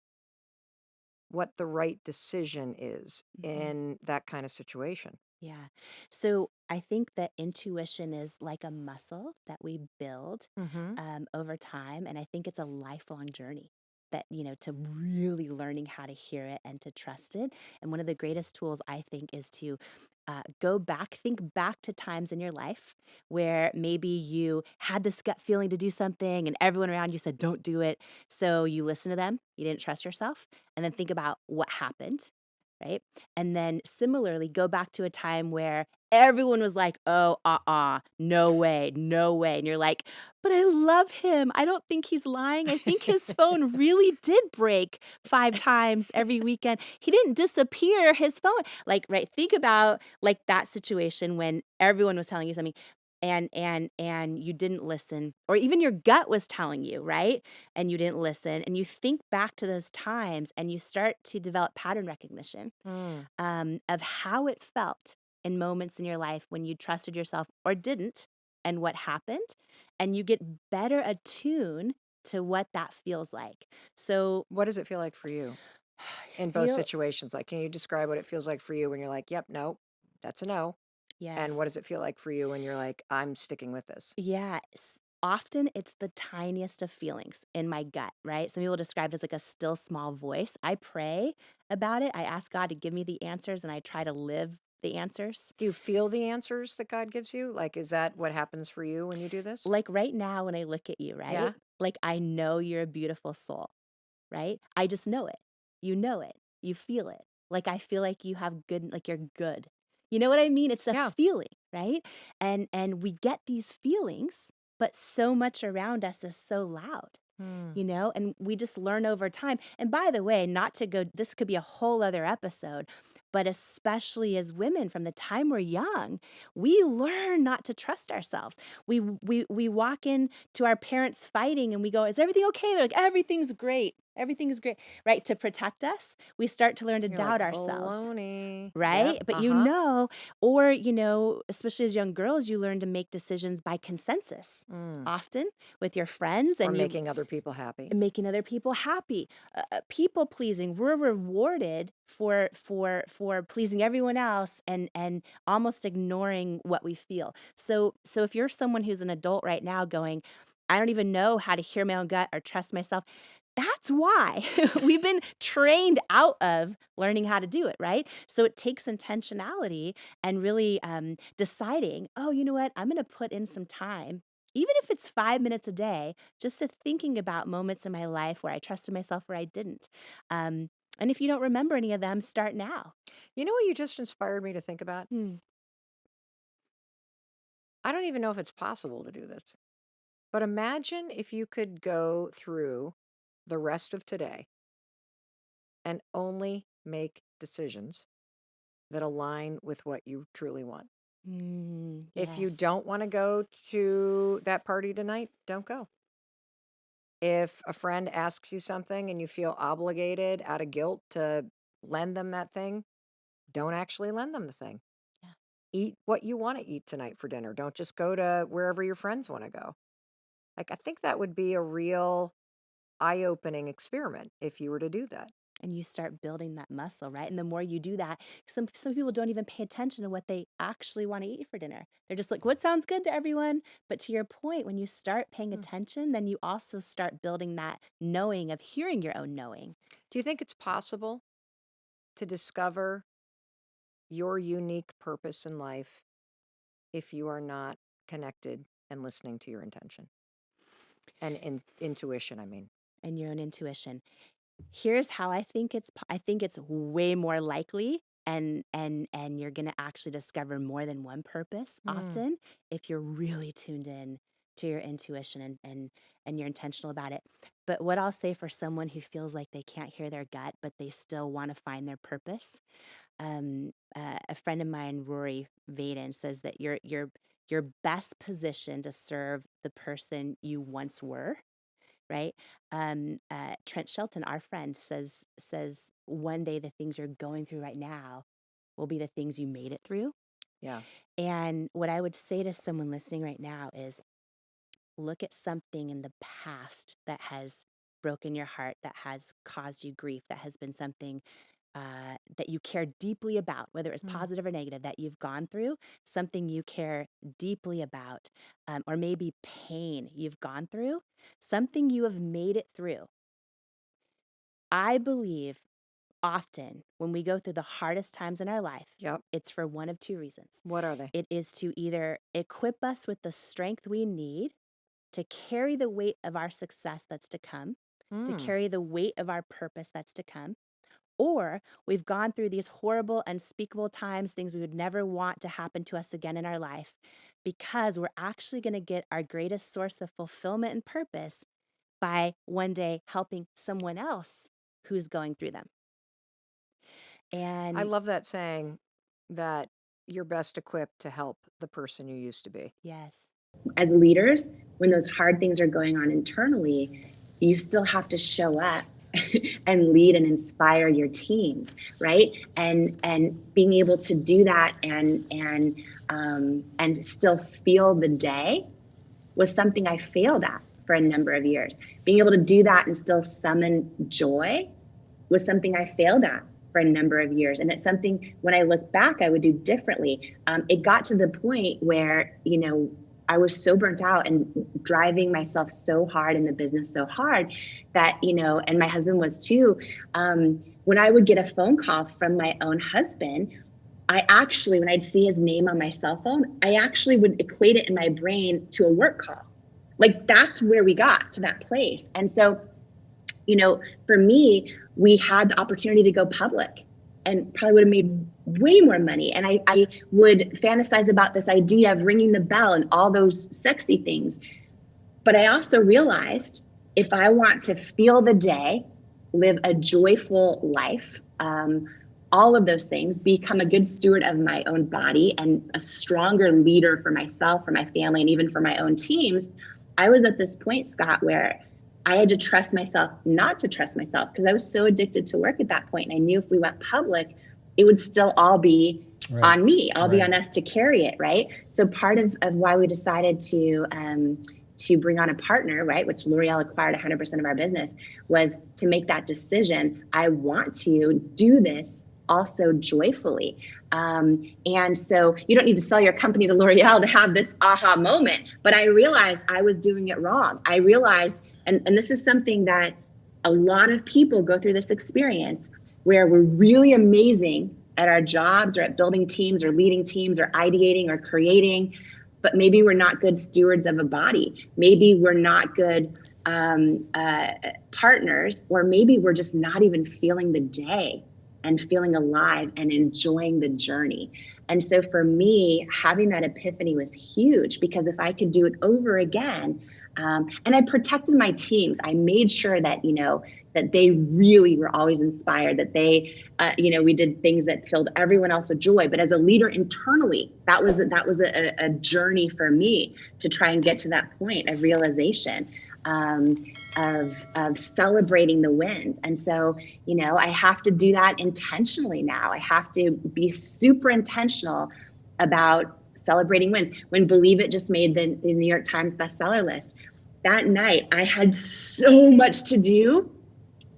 what the right decision is Mhm. in that kind of situation? Yeah. So I think that intuition is like a muscle that we build Mm-hmm. over time. And I think it's a lifelong journey that, to really learning how to hear it and to trust it. And one of the greatest tools, I think, is to go back, think back to times in your life where maybe you had this gut feeling to do something and everyone around you said, don't do it. So you listen to them, you didn't trust yourself, and then think about what happened. Right. And then similarly, go back to a time where everyone was like, oh, no way, no way. And you're like, but I love him. I don't think he's lying. I think his phone really did break 5 times every weekend. He didn't disappear his phone. Like, right. Think about like that situation when everyone was telling you something and you didn't listen, or even your gut was telling you, right? And you didn't listen, and you think back to those times and you start to develop pattern recognition Mm. of how it felt in moments in your life when you trusted yourself or didn't, and what happened. And you get better attuned to what that feels like. So, What does it feel like for you in both feel, situations? Like, can you describe what it feels like for you when you're like, yep, no, that's a no? And what yes. does it feel like for you when you're like, I'm sticking with this? Yeah. Often it's the tiniest of feelings in my gut, right? Some people describe it as like a still small voice. I pray about it. I ask God to give me the answers and I try to live the answers. Do you feel the answers that God gives you? Like, is that what happens for you when you do this? Like right now, when I look at you, right? Yeah. Like I know you're a beautiful soul, right? I just know it. You know it. You feel it. Like I feel like you have good, like you're good. You know what I mean? It's a Yeah. feeling, right? And we get these feelings, but so much around us is so loud. You know, and we just learn over time. And by the way, not to go, this could be a whole other episode, but especially as women, from the time we're young, we learn not to trust ourselves. We walk into our parents fighting and we go, "Is everything okay?" They're like, "Everything's great. Everything's great." Right? To protect us, we start to learn to You're doubt like, ourselves. baloney. Right? Yep. But you know, or, you know, especially as young girls, you learn to make decisions by consensus, often with your friends, Or and you making other people happy. making other people happy. People pleasing. We're rewarded for pleasing everyone else and almost ignoring what we feel. So if you're someone who's an adult right now going, "I don't even know how to hear my own gut or trust myself," that's why we've been trained out of learning how to do it, right? So it takes intentionality and really deciding, "Oh, you know what? I'm going to put in some time, even if it's 5 minutes a day, just to thinking about moments in my life where I trusted myself, where I didn't." And if you don't remember any of them, start now. You know what you just inspired me to think about? I don't even know if it's possible to do this, but imagine if you could go through the rest of today and only make decisions that align with what you truly want. If you Yes. don't want to go to that party tonight, don't go. If a friend asks you something and you feel obligated out of guilt to lend them that thing, don't actually lend them the thing. Yeah. Eat what you want to eat tonight for dinner. Don't just go to wherever your friends want to go. Like, I think that would be a real eye-opening experiment if you were to do that. And you start building that muscle, right? And the more you do that, some people don't even pay attention to what they actually want to eat for dinner. They're just like, "What sounds good to everyone?" But to your point, when you start paying attention, then you also start building that knowing of hearing your own knowing. Do you think it's possible to discover your unique purpose in life if you are not connected and listening to your intention and intuition, I mean? And your own intuition. Here's how I think I think it's way more likely, and you're going to actually discover more than one purpose often if you're really tuned in to your intuition and you're intentional about it. But what I'll say for someone who feels like they can't hear their gut but they still want to find their purpose, a friend of mine, Rory Vaden, says that your best position to serve the person you once were, right? Trent Shelton, our friend, says one day the things you're going through right now will be the things you made it through. Yeah. And what I would say to someone listening right now is, look at something in the past that has broken your heart, that has caused you grief, that has been something that you care deeply about, whether it's positive or negative, that you've gone through, something you care deeply about, or maybe pain you've gone through, something you have made it through. I believe often when we go through the hardest times in our life, Yep. it's for one of two reasons. What are they? It is to either equip us with the strength we need to carry the weight of our success that's to come, to carry the weight of our purpose that's to come, or we've gone through these horrible, unspeakable times, things we would never want to happen to us again in our life, because we're actually going to get our greatest source of fulfillment and purpose by one day helping someone else who's going through them. And I love that saying that you're best equipped to help the person you used to be. yes, As leaders, when those hard things are going on internally, you still have to show up and lead and inspire your teams, right? And being able to do that and still feel the day was something I failed at for a number of years. Being able to do that and still summon joy was something I failed at for a number of years. And it's something, when I look back, I would do differently. It got to the point where, you know, I was so burnt out and driving myself so hard in the business so hard that, you know, and my husband was too. When I would get a phone call from my own husband, I actually, when I'd see his name on my cell phone, I actually would equate it in my brain to a work call. Like, that's where we got to that place. And so, you know, for me, we had the opportunity to go public. and probably would have made way more money. And I would fantasize about this idea of ringing the bell and all those sexy things. But I also realized if I want to feel the day, live a joyful life, all of those things, become a good steward of my own body and a stronger leader for myself, for my family, and even for my own teams, I was at this point, Scott, where I had to trust myself not to trust myself, because I was so addicted to work at that point. And I knew if we went public, it would still all be on me, all be on us to carry it, right? So part of why we decided to bring on a partner, right, which L'Oreal acquired 100% of our business, was to make that decision. I want to do this also joyfully. And so you don't need to sell your company to L'Oreal to have this aha moment, but I realized I was doing it wrong. I realized, and this is something that a lot of people go through this experience, where we're really amazing at our jobs or at building teams or leading teams or ideating or creating, but maybe we're not good stewards of a body. Maybe we're not good partners, or maybe we're just not even feeling the day and feeling alive and enjoying the journey. And so for me, having that epiphany was huge, because if I could do it over again, and I protected my teams, I made sure that, that they really were always inspired, that they, we did things that filled everyone else with joy. But as a leader internally, that was a journey for me to try and get to that point of realization, of celebrating the wins. And so, I have to do that intentionally now. I have to be super intentional about celebrating wins. When Believe It just made the New York Times bestseller list, that night I had so much to do.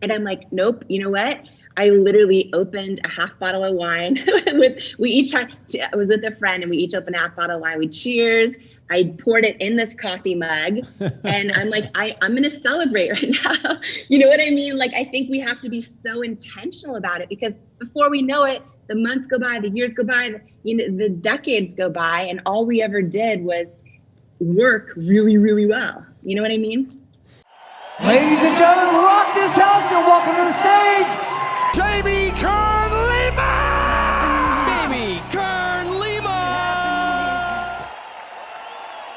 And I'm like, nope, you know what? I literally opened a half bottle of wine. I was with a friend, and we each opened a half bottle of wine. We cheers. I poured it in this coffee mug, and I'm like, I'm going to celebrate right now. You know what I mean? Like, I think we have to be so intentional about it, because before we know it, the months go by, the years go by, the decades go by, and all we ever did was work really, really well. You know what I mean? Ladies and gentlemen, rock this house and welcome to the stage, Jamie Kern Lima! Baby Kern Lima!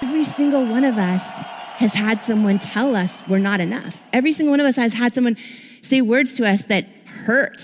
Every single one of us has had someone tell us we're not enough. Every single one of us has had someone say words to us that hurt.